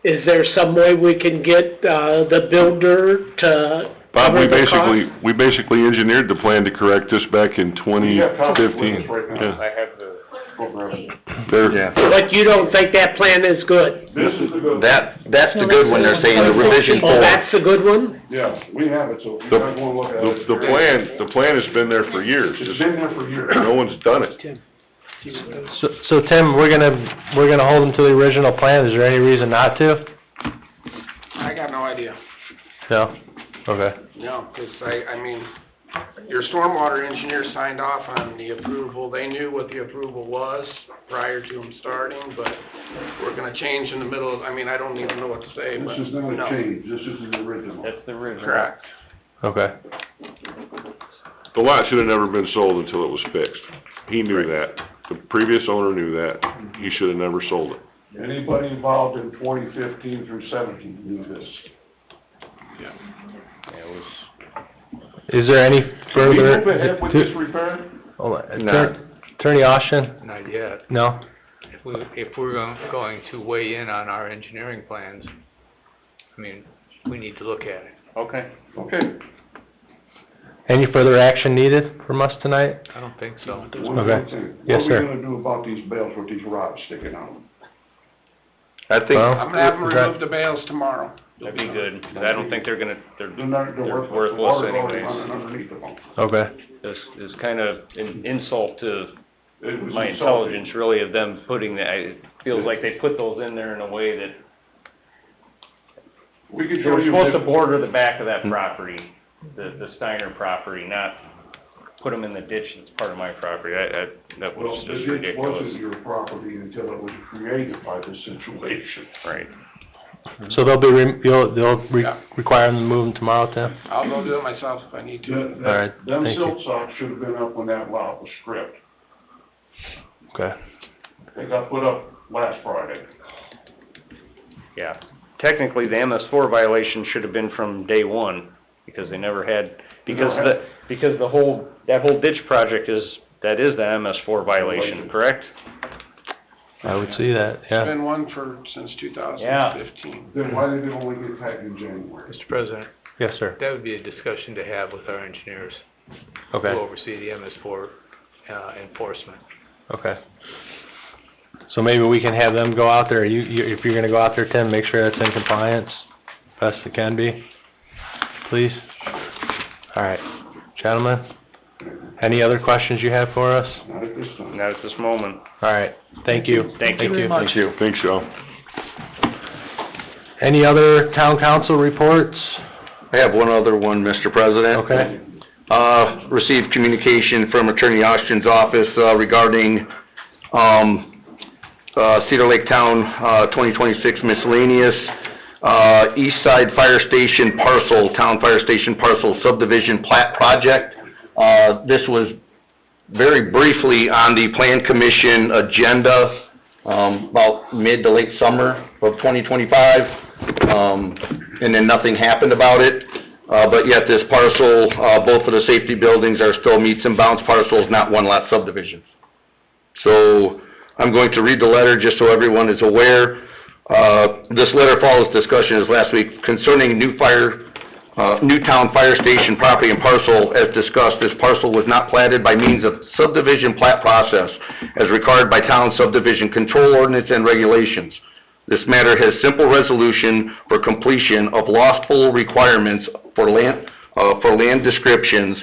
Is there some way we can get, the builder to Bob, cover the cost? we basically engineered the plan to correct this back in We have copies with 2015. us right now. Yeah. I have the program. There, But you don't think that plan is good? This is the good. That's the good one, they're saying, the revision Oh, 4. that's the good one? Yes, we have it, so if you The- guys wanna look at it. the plan has been there for years, It's just been there for years. no one's done it. So Tim, we're gonna hold them to the original plan, is there any reason not to? I got no idea. No? Okay. No, 'cause I mean, your stormwater engineer signed off on the approval. They knew what the approval was prior to them starting, but we're gonna change in the middle of, I mean, I don't even know what to say, but This is not no. a change, this is the original. That's the original. Correct. Okay. The lot should have never been sold until it was fixed. He knew that. The previous owner knew that. He should have never sold it. Anybody involved in 2015 through 17 knew this. Yeah. It was, Is there any Can we further? move ahead with this repair? Hold on. No. Attorney Austin? Not yet. No? If we're going to weigh in on our engineering plans, I mean, we need to look at it. okay. Okay. Any further action needed from us tonight? I don't think so. One Okay. more thing. Yes, sir. What are we gonna do about these bales with these rods sticking out? I think, Well, I'm gonna have them is that- remove the bales tomorrow. That'd be good, 'cause I don't think they're They're not, they're worthless. worthless The water's already anyways. running underneath of them. Okay. This is kind of an insult to It was my insulting. intelligence, really, of them putting that, it feels like they put those in there in a way that We could they show were you. supposed to this- border the back of that property, the Steiner property, not put them in the ditch that's part of my property. That Well, was the just ditch wasn't ridiculous. your property until it was created by this situation. Right. So they'll be, require them to move them tomorrow, Tim? I'll go do it myself if I need to. All right, Them thank you. silt socks should have been up when that lot was stripped. Okay. They got put up last Friday. Yeah. Technically, the MS4 violation should have been from day one, because they never had, because that whole ditch project is the MS4 violation, correct? I would see that, It's yeah. been one since 2015. Then why did it only get tagged in January? Mr. President, Yes, sir. that would be a discussion to have with our engineers who Okay, oversee the MS4 enforcement. okay. So maybe we can have them go out there, if you're gonna go out there, Tim, make sure that's in compliance, best it can be, please. All right, gentlemen, any other questions you have for us? Not at this time. Not at this moment. All right, thank you. Thank you. very much. Thank you. Thanks, y'all. Any other town council reports? I have one other one, Mr. President. Okay. Received communication from Attorney Austin's office, regarding, Cedar Lake Town, 2026 miscellaneous, East Side Fire Station parcel, Town Fire Station parcel subdivision plat project. This was very briefly on the Plan Commission agenda, about mid to late summer of 2025, and then nothing happened about it. But yet this parcel, both of the safety buildings are still meets and bounds parcels, not one lot subdivisions. So I'm going to read the letter just so everyone is aware. This letter follows discussion as last week concerning Newtown Fire Station property and parcel. As discussed, this parcel was not platted by means of subdivision plat process as required by town subdivision control ordinance and regulations. This matter has simple resolution for completion of lawful requirements for land descriptions,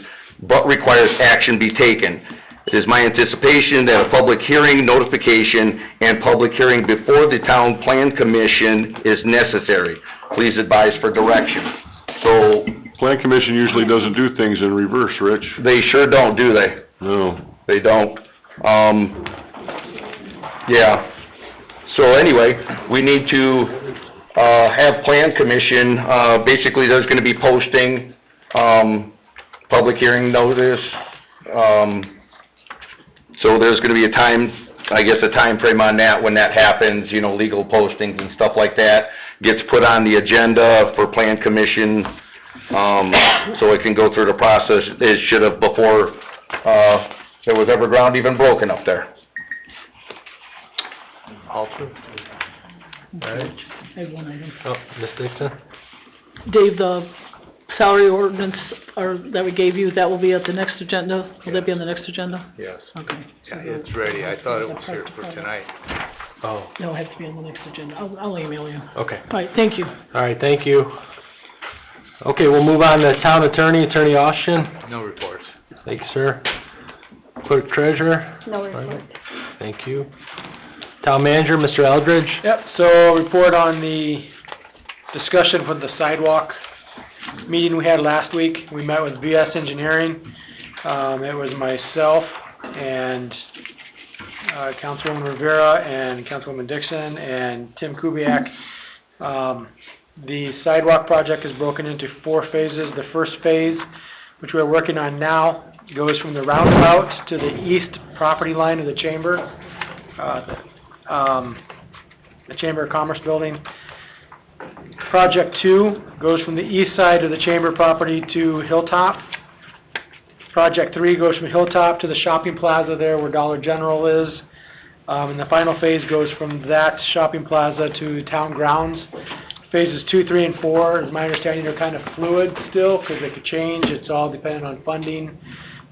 but requires action be taken. It is my anticipation that a public hearing notification and public hearing before the Town Plan Commission is necessary. Please advise for direction. So, Plan Commission usually doesn't do things in reverse, Rich. they sure don't, do they? No. They don't. Yeah. So anyway, we need to, have Plan Commission, basically there's gonna be posting, public hearing notice, so there's gonna be a time, I guess a time frame on that, when that happens, you know, legal postings and stuff like that, gets put on the agenda for Plan Commission, so it can go through the process. It should have before, there was ever ground even broken up there. All true. All right. I have one item. Oh, Ms. Dixon? Dave, the salary ordinance, that we gave you, that will be at the next agenda? Will that be on the next agenda? Yes. Okay. Yeah, it's ready. I thought it was here for tonight. Oh, No, it has to be on the next agenda. I'll email you. okay. All right, thank you. All right, thank you. Okay, we'll move on to Town Attorney, Attorney Austin. No reports. Thank you, sir. Clerk Treasurer. No report. Thank you. Town Manager, Mr. Eldridge. Yep, so report on the discussion for the sidewalk meeting we had last week. We met with VS Engineering. It was myself and Councilwoman Rivera and Councilwoman Dixon and Tim Kubiak. The sidewalk project is broken into 4 phases. The first phase, which we're working on now, goes from the roundabout to the east property line of the chamber, the Chamber of Commerce building. Project 2 goes from the east side of the chamber property to Hilltop. Project 3 goes from Hilltop to the shopping plaza there where Dollar General is. And the final phase goes from that shopping plaza to town grounds. Phases 2, 3, and 4, is my understanding, are kind of fluid still, because they could change. It's all dependent on funding.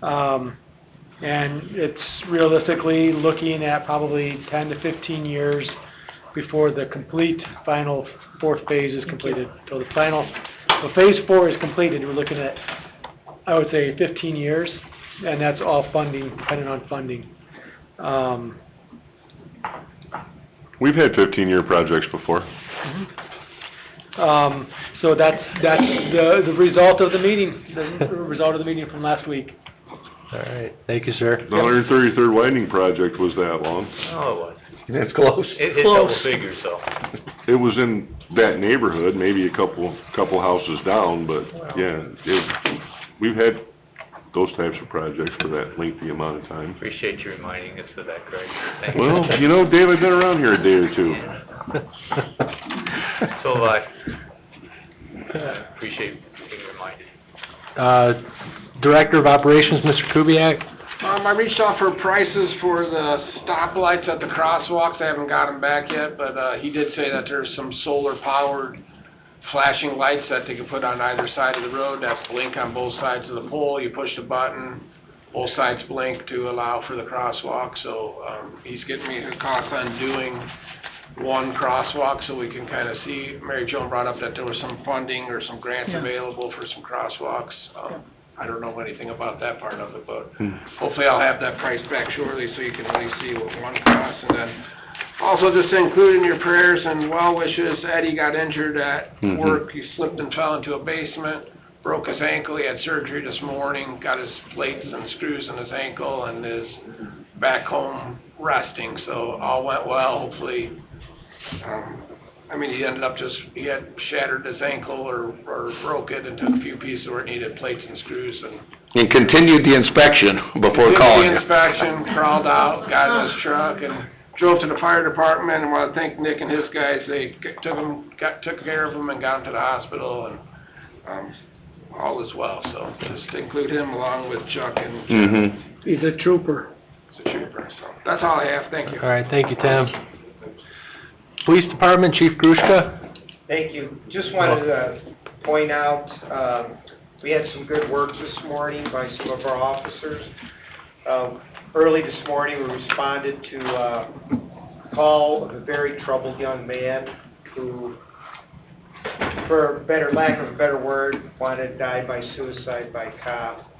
And it's realistically looking at probably 10 to 15 years before the complete final 4th phase is completed. So so phase 4 is completed, we're looking at, I would say, 15 years, and that's all funding, dependent on funding. We've had 15-year projects before. So that's the result of the meeting, from last week. All right, thank you, sir. The 133rd widening project was that long. Oh, it was. That's close. It hit double figures, though. It was in that neighborhood, maybe a couple houses down, but yeah, we've had those types of projects for that lengthy amount of time. Appreciate you reminding us of that, Craig. Thank you. Well, you know, Dave, I've been around here a day or two. So have I. Appreciate being reminded. Director of Operations, Mr. Kubiak. I reached out for prices for the stoplights at the crosswalks. I haven't got them back yet, but he did say that there's some solar-powered flashing lights that they can put on either side of the road that blink on both sides of the pole. You push the button, both sides blink to allow for the crosswalk. So he's getting me a cost on doing one crosswalk so we can kind of see. Mary Jo brought up that there was some funding or some grants available for some crosswalks. I don't know anything about that part of it, but hopefully I'll have that price back shortly so you can really see what one costs. And then also just include in your prayers and well wishes, Eddie got injured at work. He slipped and fell into a basement, broke his ankle. He had surgery this morning, got his plates and screws in his ankle, and is back home resting. So all went well, hopefully. He ended up he had shattered his ankle or broke it and took a few pieces where it needed plates and screws And continued the inspection before calling you. inspection, crawled out, got in his truck and drove to the fire department, and I want to thank Nick and his guys. They took care of him and got him to the hospital, and all is well. So just include him along with Chuck and He's a trooper. He's a trooper. So that's all I have. Thank you. All right, thank you, Tim. Police Department, Chief Grushka. Thank you. Just wanted to point out, we had some good work this morning by some of our officers. Early this morning, we responded to a call of a very troubled young man who, for lack of a better word, wanted to die by suicide by cop.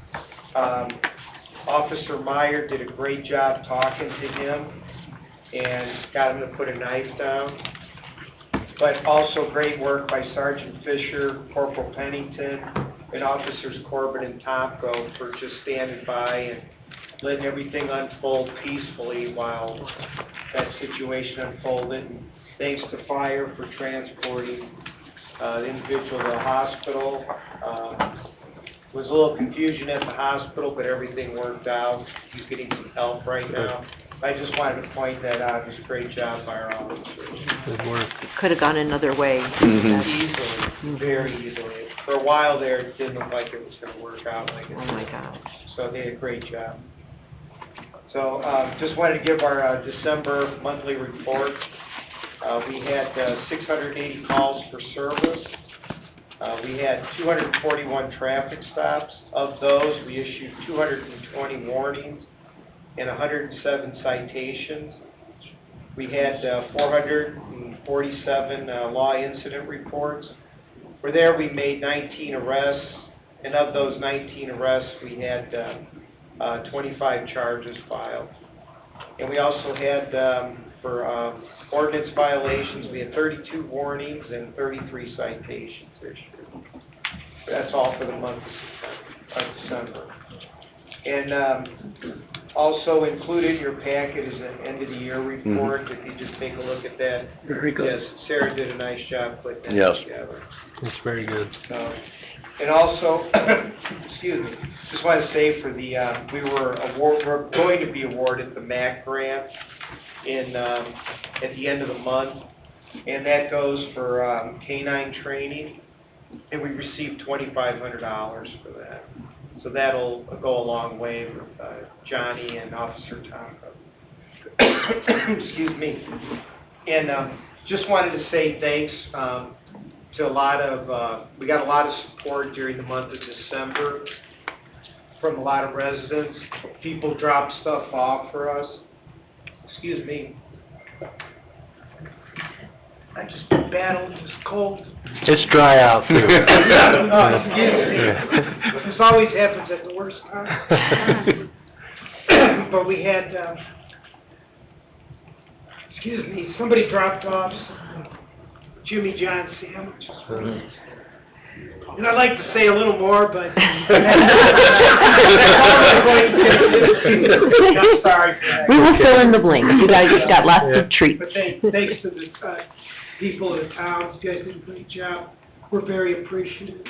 Officer Meyer did a great job talking to him and got him to put a knife down. But also great work by Sergeant Fisher, Corporal Pennington, and Officers Corbin and Tomko for just standing by and letting everything unfold peacefully while that situation unfolded. And thanks to fire for transporting the individual to the hospital. Was a little confusion at the hospital, but everything worked out. He's getting some help right now. I just wanted to point that out. It was a great job by our officers. Good work. It could have gone another way. Easily, very easily. For a while there, it didn't look like it was going to work out like it did. Oh my gosh. So they did a great job. So just wanted to give our December monthly report. We had 680 calls for service. We had 241 traffic stops. Of those, we issued 220 warnings and 107 citations. We had 447 law incident reports. For there, we made 19 arrests, and of those 19 arrests, we had 25 charges filed. And we also had, for ordinance violations, we had 32 warnings and 33 citations issued. That's all for the month of December. And also included in your packet is an end-of-the-year report. If you just take a look at that. Very good. Yes, Sarah did a nice job putting that Yes. together. It's very good. And also, excuse me, just want to say for the, we're going to be awarded the MAC grant at the end of the month, and that goes for canine training, and we received $2,500 for that. So that'll go a long way with Johnny and Officer Tonka. Excuse me. And just wanted to say thanks to a lot of, we got a lot of support during the month of December from a lot of residents. People dropped stuff off for us. Excuse me. I just been battling this cold. It's dry out too. Excuse me. This always happens at the worst time. But we had, excuse me, somebody dropped off some Jimmy John sandwiches. And I'd like to say a little more, but I'm sorry for that. We will fill in the blanks. You guys got lots of treats. But thanks to the people of the town, you guys did a great job. We're very appreciative.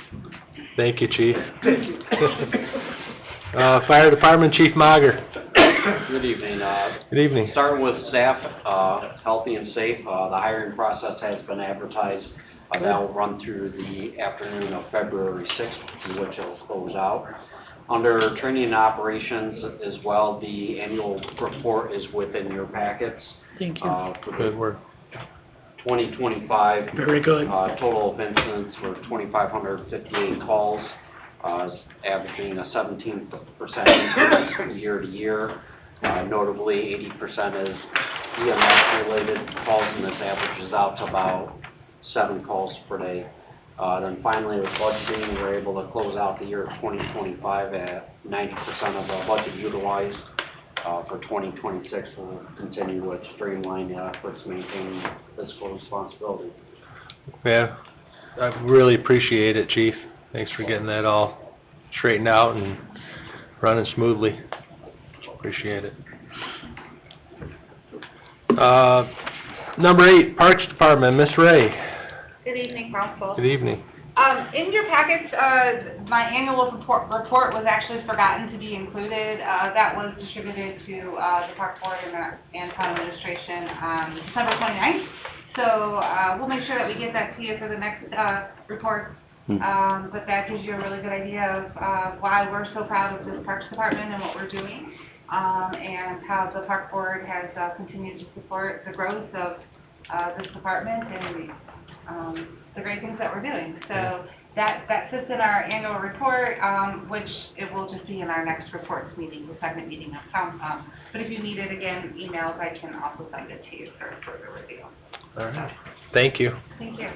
Thank you, Chief. Thank you. Fire Department Chief Mager. Good evening. Good evening. Starting with staff, healthy and safe. The hiring process has been advertised. That will run through the afternoon of February 6th, in which it will close out. Under training and operations as well, the annual report is within your packets. Thank you. Good work. 2025. Very good. Total of incidents were 2,558 calls, averaging a 17% increase year to year. Notably, 80% is EMS-related calls, and this averages out to about 7 calls per day. Then finally, with budgeting, we were able to close out the year 2025 at 90% of the budget utilized. For 2026, we'll continue with streamlining efforts, maintaining fiscal responsibility. Yeah, I really appreciate it, Chief. Thanks for getting that all straightened out and running smoothly. Appreciate it. Number 8, Parks Department, Miss Ray. Good evening, Council. Good evening. In your packets, my annual report was actually forgotten to be included. That was distributed to the Park Board and Town Administration on December 29th. So we'll make sure that we get that to you for the next report. But that gives you a really good idea of why we're so proud of this Parks Department and what we're doing, and how the Park Board has continued to support the growth of this department and the great things that we're doing. So that sits in our annual report, which it will just be in our next reports meeting, the second meeting of council. But if you need it again, emails, I can also send it to you for further review. All right. Thank you. Thank you.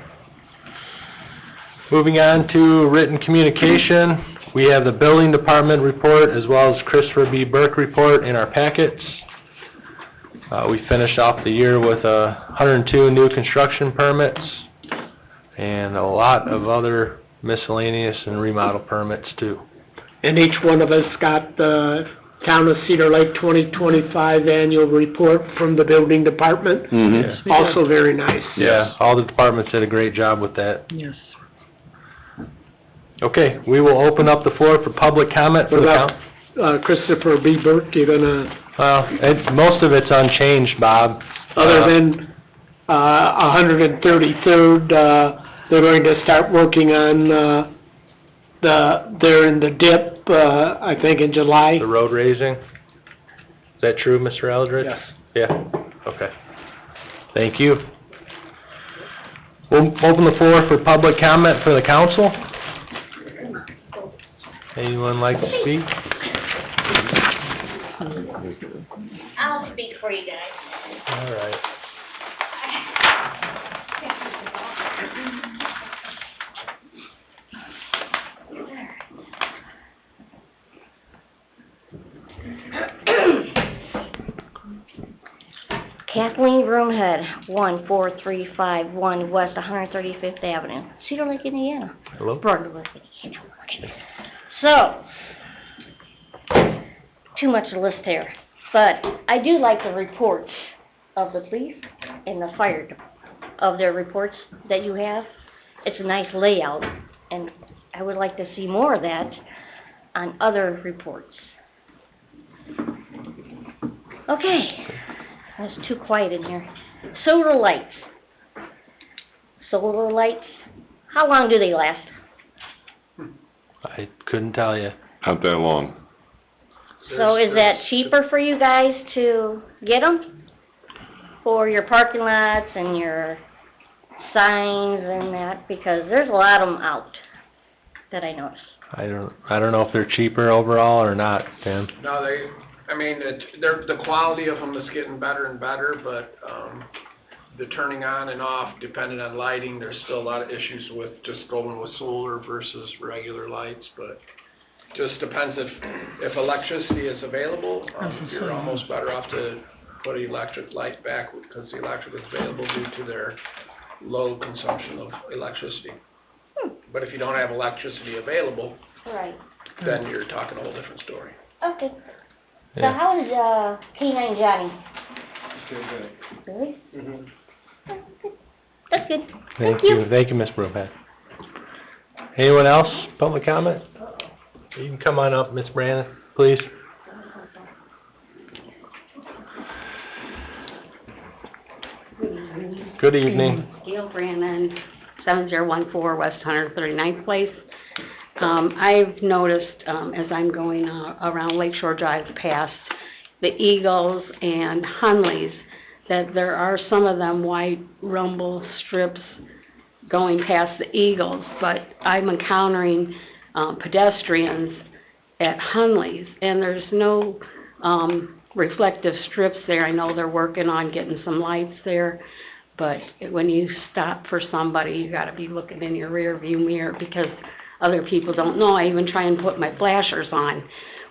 Moving on to written communication, we have the Building Department report as well as Christopher B. Burke report in our packets. We finished off the year with 102 new construction permits and a lot of other miscellaneous and remodel permits too. And each one of us got the Town of Cedar Lake 2025 annual report from the Building Department. Yes. Also very nice. Yeah, all the departments did a great job with that. Yes. Okay, we will open up the floor for public comment for What the about Christopher B. Burke? You're gonna, most of it's unchanged, Bob. other than 133rd, they're going to start working on they're in the dip, I think in July. The road raising? Is that true, Mr. Eldridge? Yes. Yeah, okay. Thank you. We'll open the floor for public comment for the council. Anyone like to speak? I'll speak for you guys. All right. Kathleen Broomhead, 14351 West 135th Avenue, Cedar Lake, Indiana. Hello? Broadway, Indiana. So, too much to list here, but I do like the reports of the police and the fire of their reports that you have. It's a nice layout, and I would like to see more of that on other reports. Okay. It's too quiet in here. Solar lights. Solar lights, how long do they last? I couldn't tell you. Not that long. So is that cheaper for you guys to get them? For your parking lots and your signs and that? Because there's a lot of them out that I noticed. I don't know if they're cheaper overall or not, Tim. No, the quality of them is getting better and better, but, the turning on and off, depending on lighting, there's still a lot of issues with just going with solar versus regular lights, but just depends if electricity is available, you're almost better off to put an electric light back because the electric is available due to their low consumption of electricity. But if you don't have electricity available, Right. then you're talking a whole different story. Okay. So Yeah. how is, K-9 Johnny? Really? Mm-hmm. That's good. Thank you. Thank you, Ms. Broomhead. Anyone else? Public comment? You can come on up, Ms. Brandon, please. Good evening. Gail Brandon, 7014 West 139th Place. I've noticed, as I'm going around Lakeshore Drive past the Eagles and Hunley's, that there are some of them white rumble strips going past the Eagles, but I'm encountering pedestrians at Hunley's, and there's no reflective strips there. I know they're working on getting some lights there, but when you stop for somebody, you gotta be looking in your rear view mirror because other people don't know. I even try and put my flashers on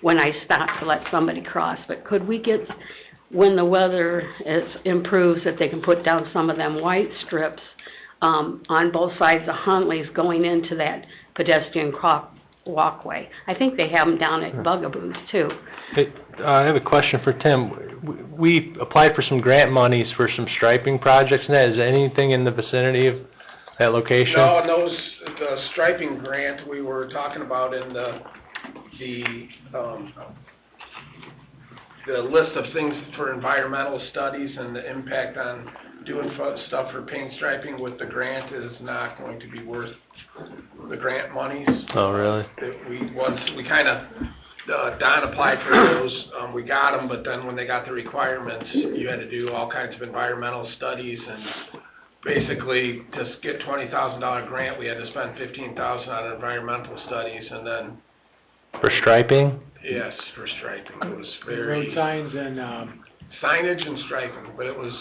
when I stop to let somebody cross, but could we get, when the weather improves, if they can put down some of them white strips on both sides of Huntley's going into that pedestrian walkway. I think they have them down at Bugaboo's too. Hey, I have a question for Tim. We applied for some grant monies for some striping projects, and that, is there anything in the vicinity of that location? No, and the striping grant we were talking about in the list of things for environmental studies and the impact on doing stuff for paint striping with the grant is not going to be worth the grant monies. Oh, really? Don applied for those, we got them, but then when they got the requirements, you had to do all kinds of environmental studies, and basically, to get $20,000 grant, we had to spend $15,000 on environmental studies, and then... For striping? Yes, for striping, it was very... Road signs and, signage and striping, but it was...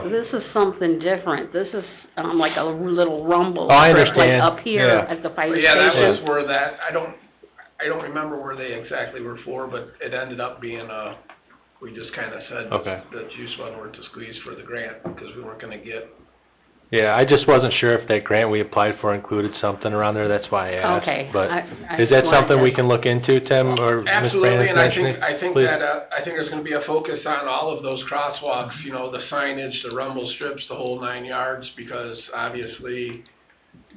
This is something different. This is, like a little rumble. Oh, I strip, understand. Like up here Yeah. at the fire Yeah, station. that was where that, I don't remember where they exactly were for, but it ended up being, we just kinda said Okay. the juice wasn't worth the squeeze for the grant, because we weren't gonna get... Yeah, I just wasn't sure if that grant we applied for included something around there, that's why I asked. Okay. But I is that just wanted something to- we can look into, Tim, or Ms. Absolutely, Brandon? and I think Please. that, I think there's gonna be a focus on all of those crosswalks, you know, the signage, the rumble strips, the whole 9 yards, because obviously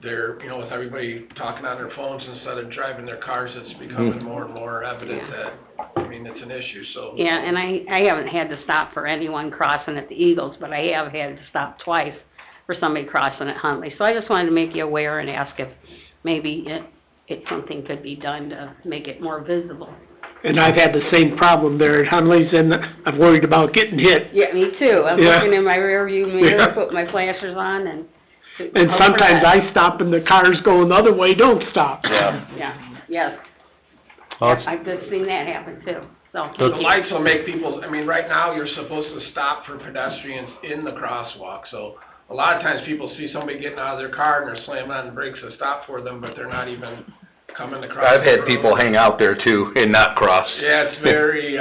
they're, you know, with everybody talking on their phones instead of driving their cars, it's becoming more and more evident that, I mean, it's an issue, so. Yeah, and I haven't had to stop for anyone crossing at the Eagles, but I have had to stop twice for somebody crossing at Huntley. So I just wanted to make you aware and ask if maybe something could be done to make it more visible. And I've had the same problem there at Hunley's, and I'm worried about getting hit. Yeah, me too. I'm Yeah. looking in my rear view mirror, Yeah. put my flashers on, and And sometimes I stop and the cars going the other way don't stop. Yeah. Yeah, yes, Well, it's- I've just seen that happen too, so. The lights will make people, I mean, right now, you're supposed to stop for pedestrians in the crosswalk, so a lot of times people see somebody getting out of their car and they're slamming on the brakes to stop for them, but they're not even coming across. I've had the people road. hang out there too and not cross. Yeah, it's very,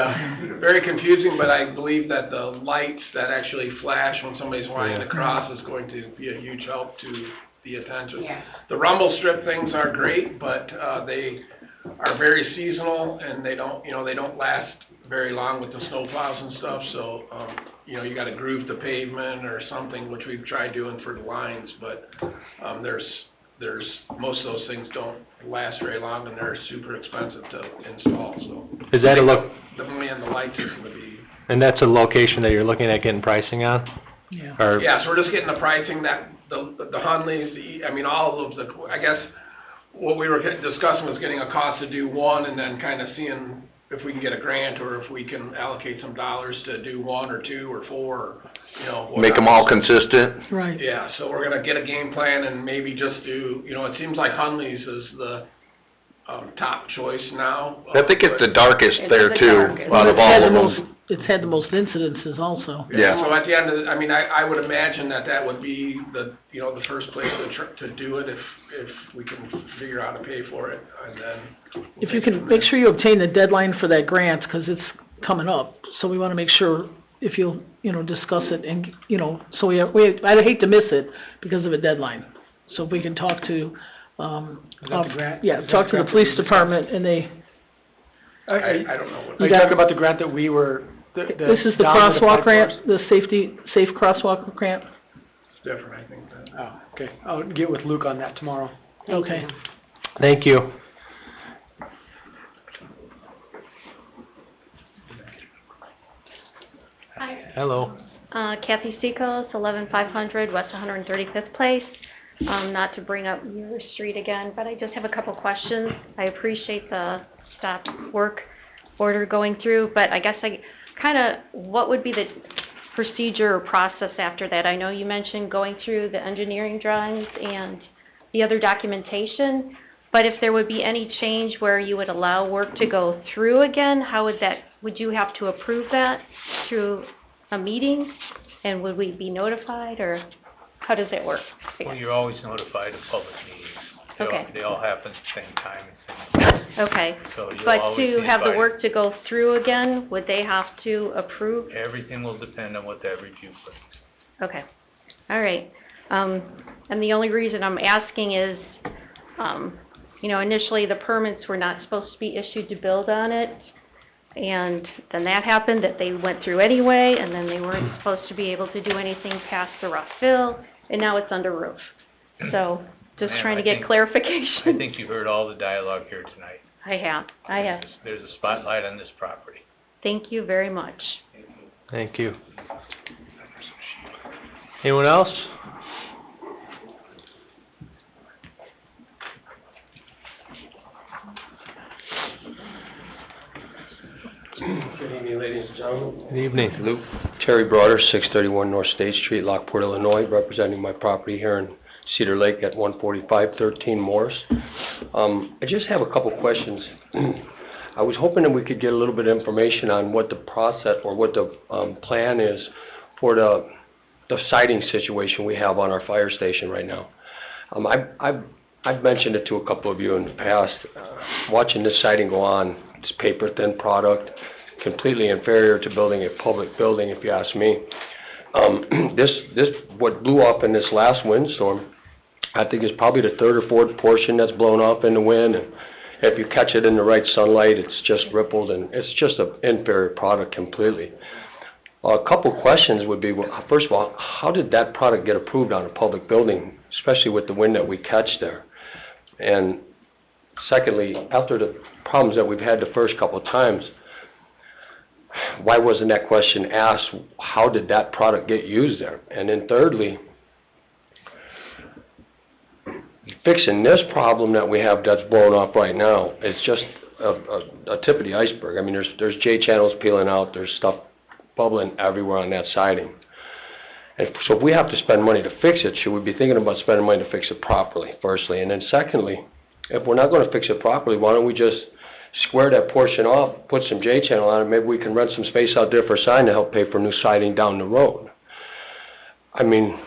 very confusing, but I believe that the lights that actually flash when somebody's wanting to cross is going to be a huge help to the attention. Yeah. The rumble strip things are great, but, they are very seasonal and they don't, they don't last very long with the snow plows and stuff, so, you gotta groove the pavement or something, which we've tried doing for the lines, but, there's, most of those things don't last very long and they're super expensive to install, so. Is that The money on the lights is gonna be, and that's a location that you're looking at getting pricing on? Yeah. Or, yeah, so we're just getting the pricing that, the Hunleys, all of the, I guess, what we were discussing was getting a cost to do one and then kind of seeing if we can get a grant or if we can allocate some dollars to do one or two or four, or, Make them all consistent. Right. Yeah, so we're gonna get a game plan and maybe just do, it seems like Hunley's is the, top choice now. I think it's the darkest It's there the too, darkest. out of all of them. It's had the most incidences also. Yeah. So at the end of, I would imagine that would be the, the first place to do it if we can figure out how to pay for it, and then. If you can, make sure you obtain the deadline for that grant, because it's coming up, so we want to make sure if you'll, discuss it and, so I'd hate to miss it because of a deadline. So if we can talk to, About the grant? yeah, Is that talk to the grant police that we department and they, I don't know what. Are you talking about the grant that we were, this is the Don would crosswalk apply for us? grant, the safe crosswalk grant? It's different, I think, than. Oh, okay. I'll get with Luke on that tomorrow. Okay. thank you. Hi, Hello. Kathy Seacos, 11500 West 135th Place. Not to bring up Muir Street again, but I just have a couple questions. I appreciate the stop work order going through, but I guess what would be the procedure or process after that? I know you mentioned going through the engineering drawings and the other documentation, but if there would be any change where you would allow work to go through again, would you have to approve that through a meeting? And would we be notified, or how does it work? Well, you're always notified of public meetings. Okay. They all happen at the same time and things. Okay, So you'll but always to be have the invited. work to go through again, would they have to approve? Everything will depend on what that review brings. Okay, all right. And the only reason I'm asking is, initially the permits were not supposed to be issued to build on it. And then that happened, that they went through anyway, and then they weren't supposed to be able to do anything past the rough fill, and now it's under roof. So, just Ma'am, trying to I get think- clarification. I think you heard all the dialogue here tonight. I have. There's a spotlight on this property. Thank you very much. Thank you. Anyone else? Good evening, ladies and gentlemen. Good evening. Luke. Terry Broader, 631 North State Street, Lockport, Illinois, representing my property here in Cedar Lake at 14513 Morris. I just have a couple questions. I was hoping that we could get a little bit of information on what the process or what the plan is for the siding situation we have on our fire station right now. I've mentioned it to a couple of you in the past. Watching this siding go on, it's paper-thin product, completely inferior to building a public building, if you ask me. What blew up in this last windstorm, I think is probably the third or fourth portion that's blown up in the wind. And if you catch it in the right sunlight, it's just rippled, and it's just an inferior product completely. A couple questions would be, well, first of all, how did that product get approved on a public building, especially with the wind that we catch there? And secondly, after the problems that we've had the first couple of times, why wasn't that question asked, how did that product get used there? And then thirdly, fixing this problem that we have that's blown up right now is just a tip of the iceberg. I mean, there's J channels peeling out, there's stuff bubbling everywhere on that siding. And so if we have to spend money to fix it, should we be thinking about spending money to fix it properly, firstly? And then secondly, if we're not gonna fix it properly, why don't we just square that portion off, put some J-channel on it, maybe we can rent some space out there for a sign to help pay for new siding down the road. I mean,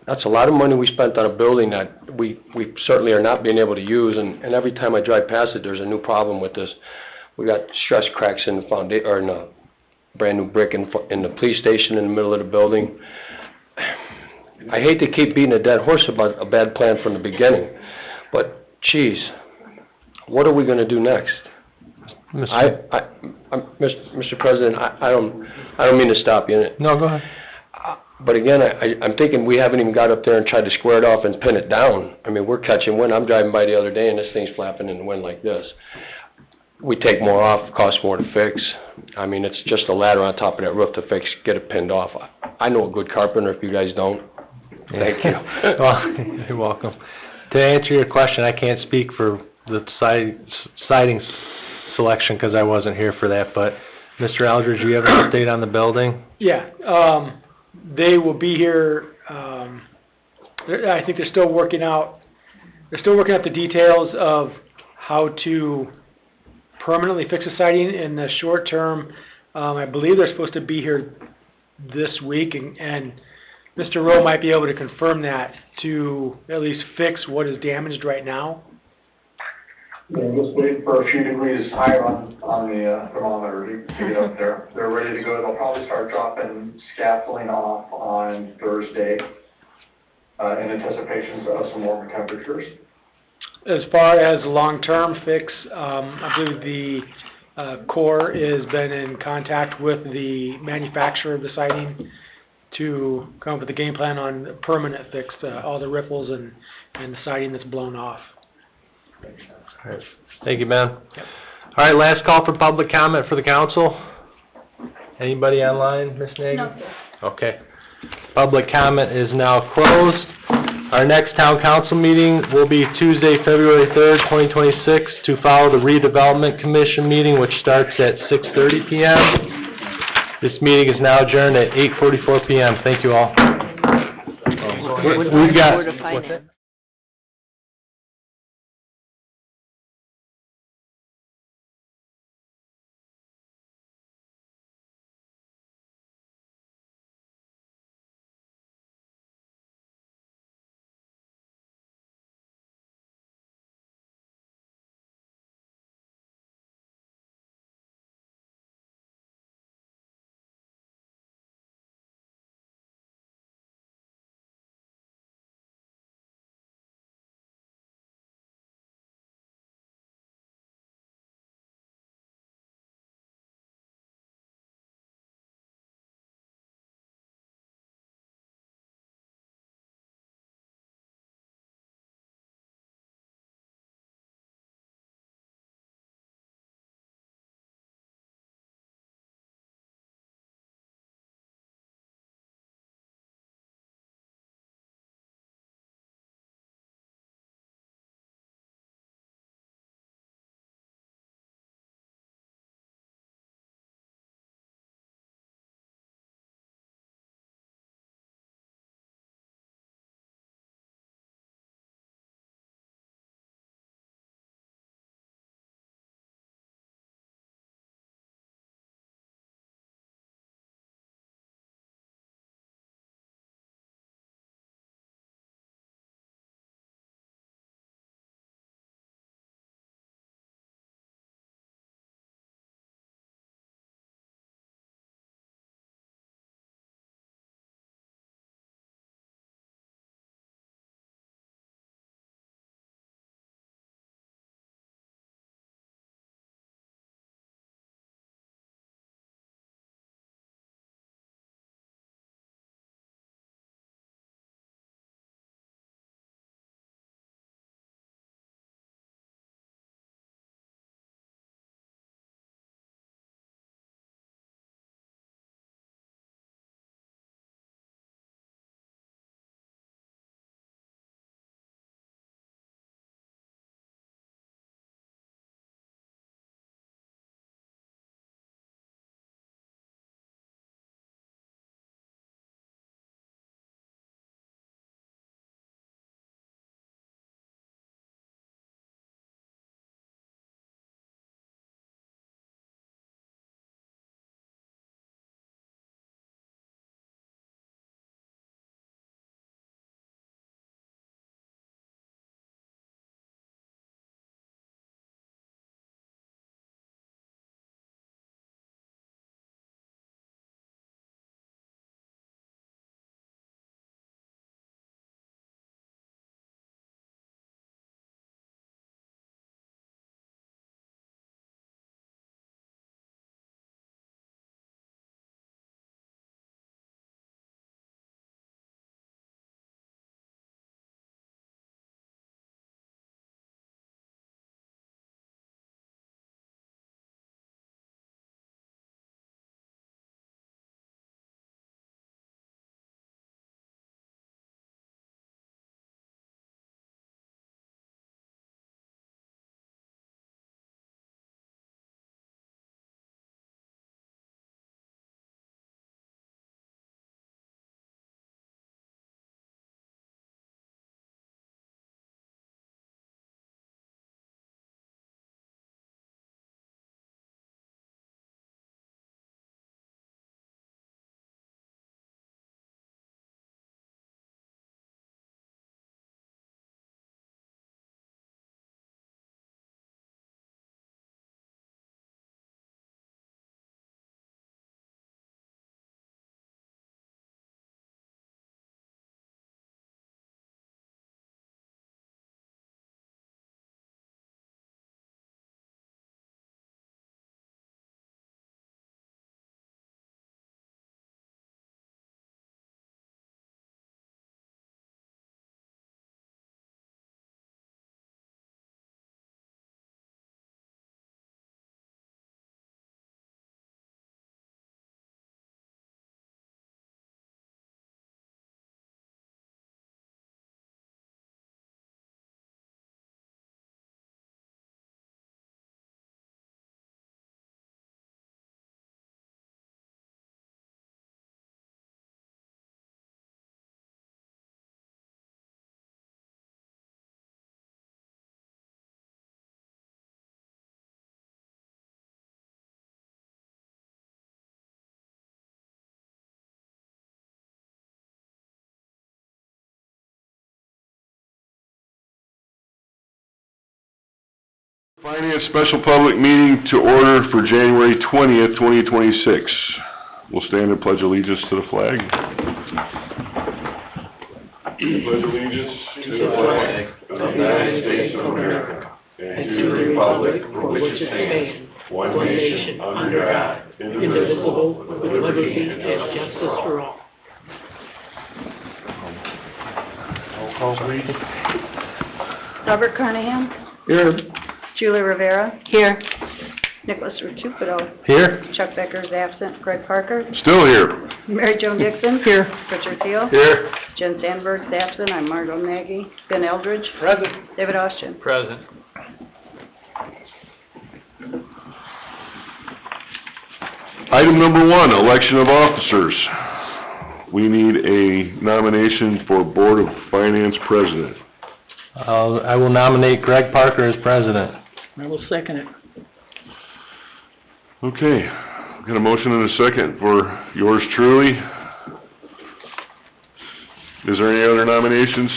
that's a lot of money we spent on a building that we certainly are not being able to use, and every time I drive past it, there's a new problem with this. We got stress cracks in the foundation, or in the brand-new brick in the police station in the middle of the building. I hate to keep beating a dead horse about a bad plan from the beginning, but geez, what are we gonna do next? Mr. President, I don't mean to stop you. No, go ahead. But again, I'm thinking we haven't even got up there and tried to square it off and pin it down. I mean, we're catching wind. I'm driving by the other day and this thing's flapping in the wind like this. We take more off, costs more to fix. I mean, it's just a ladder on top of that roof to fix, get it pinned off. I know a good carpenter if you guys don't. Thank you. Well, you're welcome. To answer your question, I can't speak for the siding selection because I wasn't here for that, but Mr. Aldridge, you have an update on the building? Yeah, they will be here, I think they're still working out the details of how to permanently fix the siding in the short term. I believe they're supposed to be here this week, and Mr. Rowe might be able to confirm that to at least fix what is damaged right now. Yeah, just waiting for a few degrees higher on the thermometer to get up there. They're ready to go. They'll probably start dropping scaffolding off on Thursday in anticipation of some warmer temperatures. As far as long-term fix, I believe the Corps has been in contact with the manufacturer of the siding to come up with a game plan on a permanent fix, all the ripples and the siding that's blown off. All right. Thank you, Ben. Yep. All right, last call for public comment for the council. Anybody online, Ms. Nagy? No, sir. Okay. Public comment is now closed. Our next town council meeting will be Tuesday, February 3rd, 2026, to follow the redevelopment commission meeting, which starts at 6:30 p.m. This meeting is now adjourned at 8:44 p.m. Thank you all. We've got... Finance special public meeting to order for January 20th, 2026. We'll stand and pledge allegiance to the flag. Pledge allegiance to the flag of the United States of America and to the republic for which it stands, one nation, under God, indivisible, with liberty and justice for all. Roll call, please. Robert Carnahan? Here. Julie Rivera? Here. Nicholas Rotupido? Here? Chuck Becker is absent. Greg Parker? Still here. Mary Jo Dixon? Here. Richard Thiel? Here. Jen Sandberg is absent. I'm Margot Nagy. Ben Eldridge? Present. David Austin? Present. Item number 1, election of officers. We need a nomination for Board of Finance President. I will nominate Greg Parker as president. I will second it. Okay, got a motion and a second for yours truly. Is there any other nominations?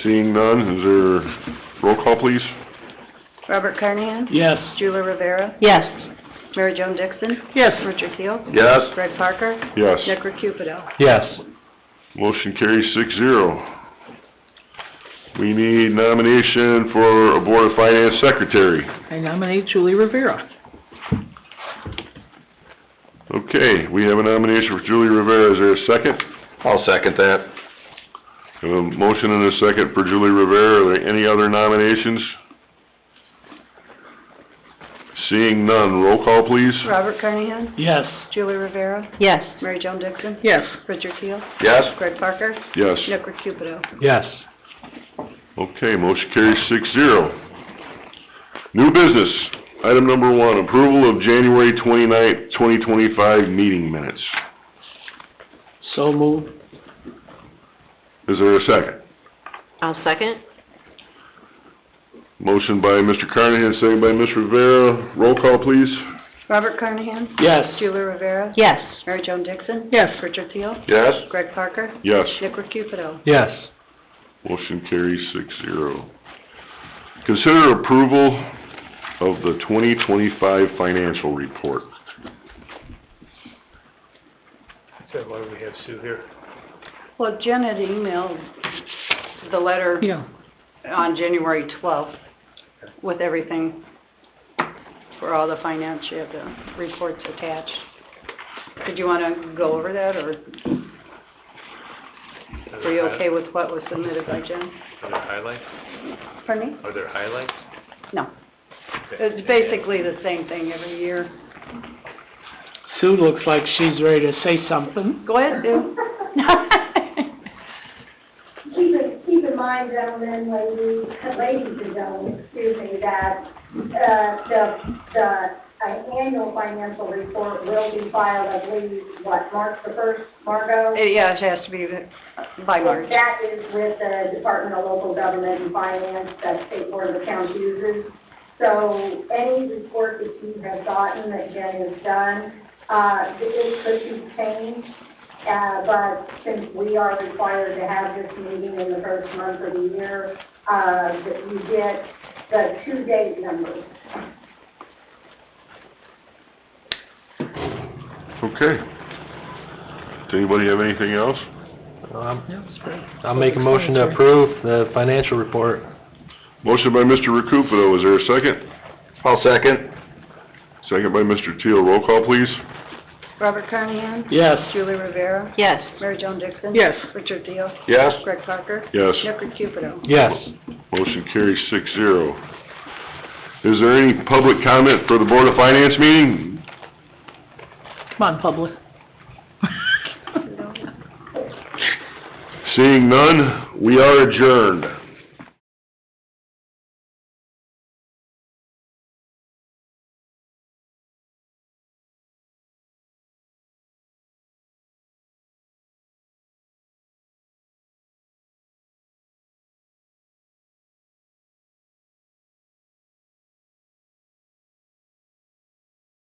Seeing none, is there roll call, please? Robert Carnahan? Yes. Julie Rivera? Yes. Mary Jo Dixon? Yes. Richard Thiel? Yes. Greg Parker? Yes. Nick Rotupido? Yes. Motion carries 6-0. We need nomination for a Board of Finance Secretary. I nominate Julie Rivera. Okay, we have a nomination for Julie Rivera. Is there a second? I'll second that. A motion and a second for Julie Rivera. Are there any other nominations? Seeing none, roll call, please. Robert Carnahan? Yes. Julie Rivera? Yes. Mary Jo Dixon? Yes. Richard Thiel? Yes. Greg Parker? Yes. Nick Rotupido? Yes. Okay, motion carries 6-0. New business. Item number 1, approval of January 29th, 2025 meeting minutes. So moved. Is there a second? I'll second. Motion by Mr. Carnahan, second by Ms. Rivera. Roll call, please. Robert Carnahan? Yes. Julie Rivera? Yes. Mary Jo Dixon? Yes. Richard Thiel? Yes. Greg Parker? Yes. Nick Rotupido? Yes. Motion carries 6-0. Consider approval of the 2025 financial report. So why do we have Sue here? Well, Jen had emailed the letter Yeah. on January 12th with everything for all the finance. She had the reports attached. Did you want to go over that, or were you okay with what was submitted by Jen? Are there highlights? Pardon me? Are there highlights? No. It's basically the same thing every year. Sue looks like she's ready to say something. Go ahead, Sue. Keep in mind, gentlemen, ladies and gentlemen, excuse me, that, the annual financial report will be filed, I believe, March the 1st, Margot? Yeah, it has to be by March. That is with the Department of Local Government and Finance that State Board of Accounts uses. So any report that you have gotten that Jen has done, it could be changed. But since we are required to have this meeting in the first month of the year, that you get the 2 date numbers. Okay. Does anybody have anything else? I'll make a motion to approve the financial report. Motion by Mr. Recupido. Is there a second? I'll second. Second by Mr. Teal. Roll call, please. Robert Carnahan? Yes. Julie Rivera? Yes. Mary Jo Dixon? Yes. Richard Thiel? Yes. Greg Parker? Yes. Nick Rotupido? Yes. Motion carries 6-0. Is there any public comment for the Board of Finance meeting? Come on, public. Seeing none, we are adjourned.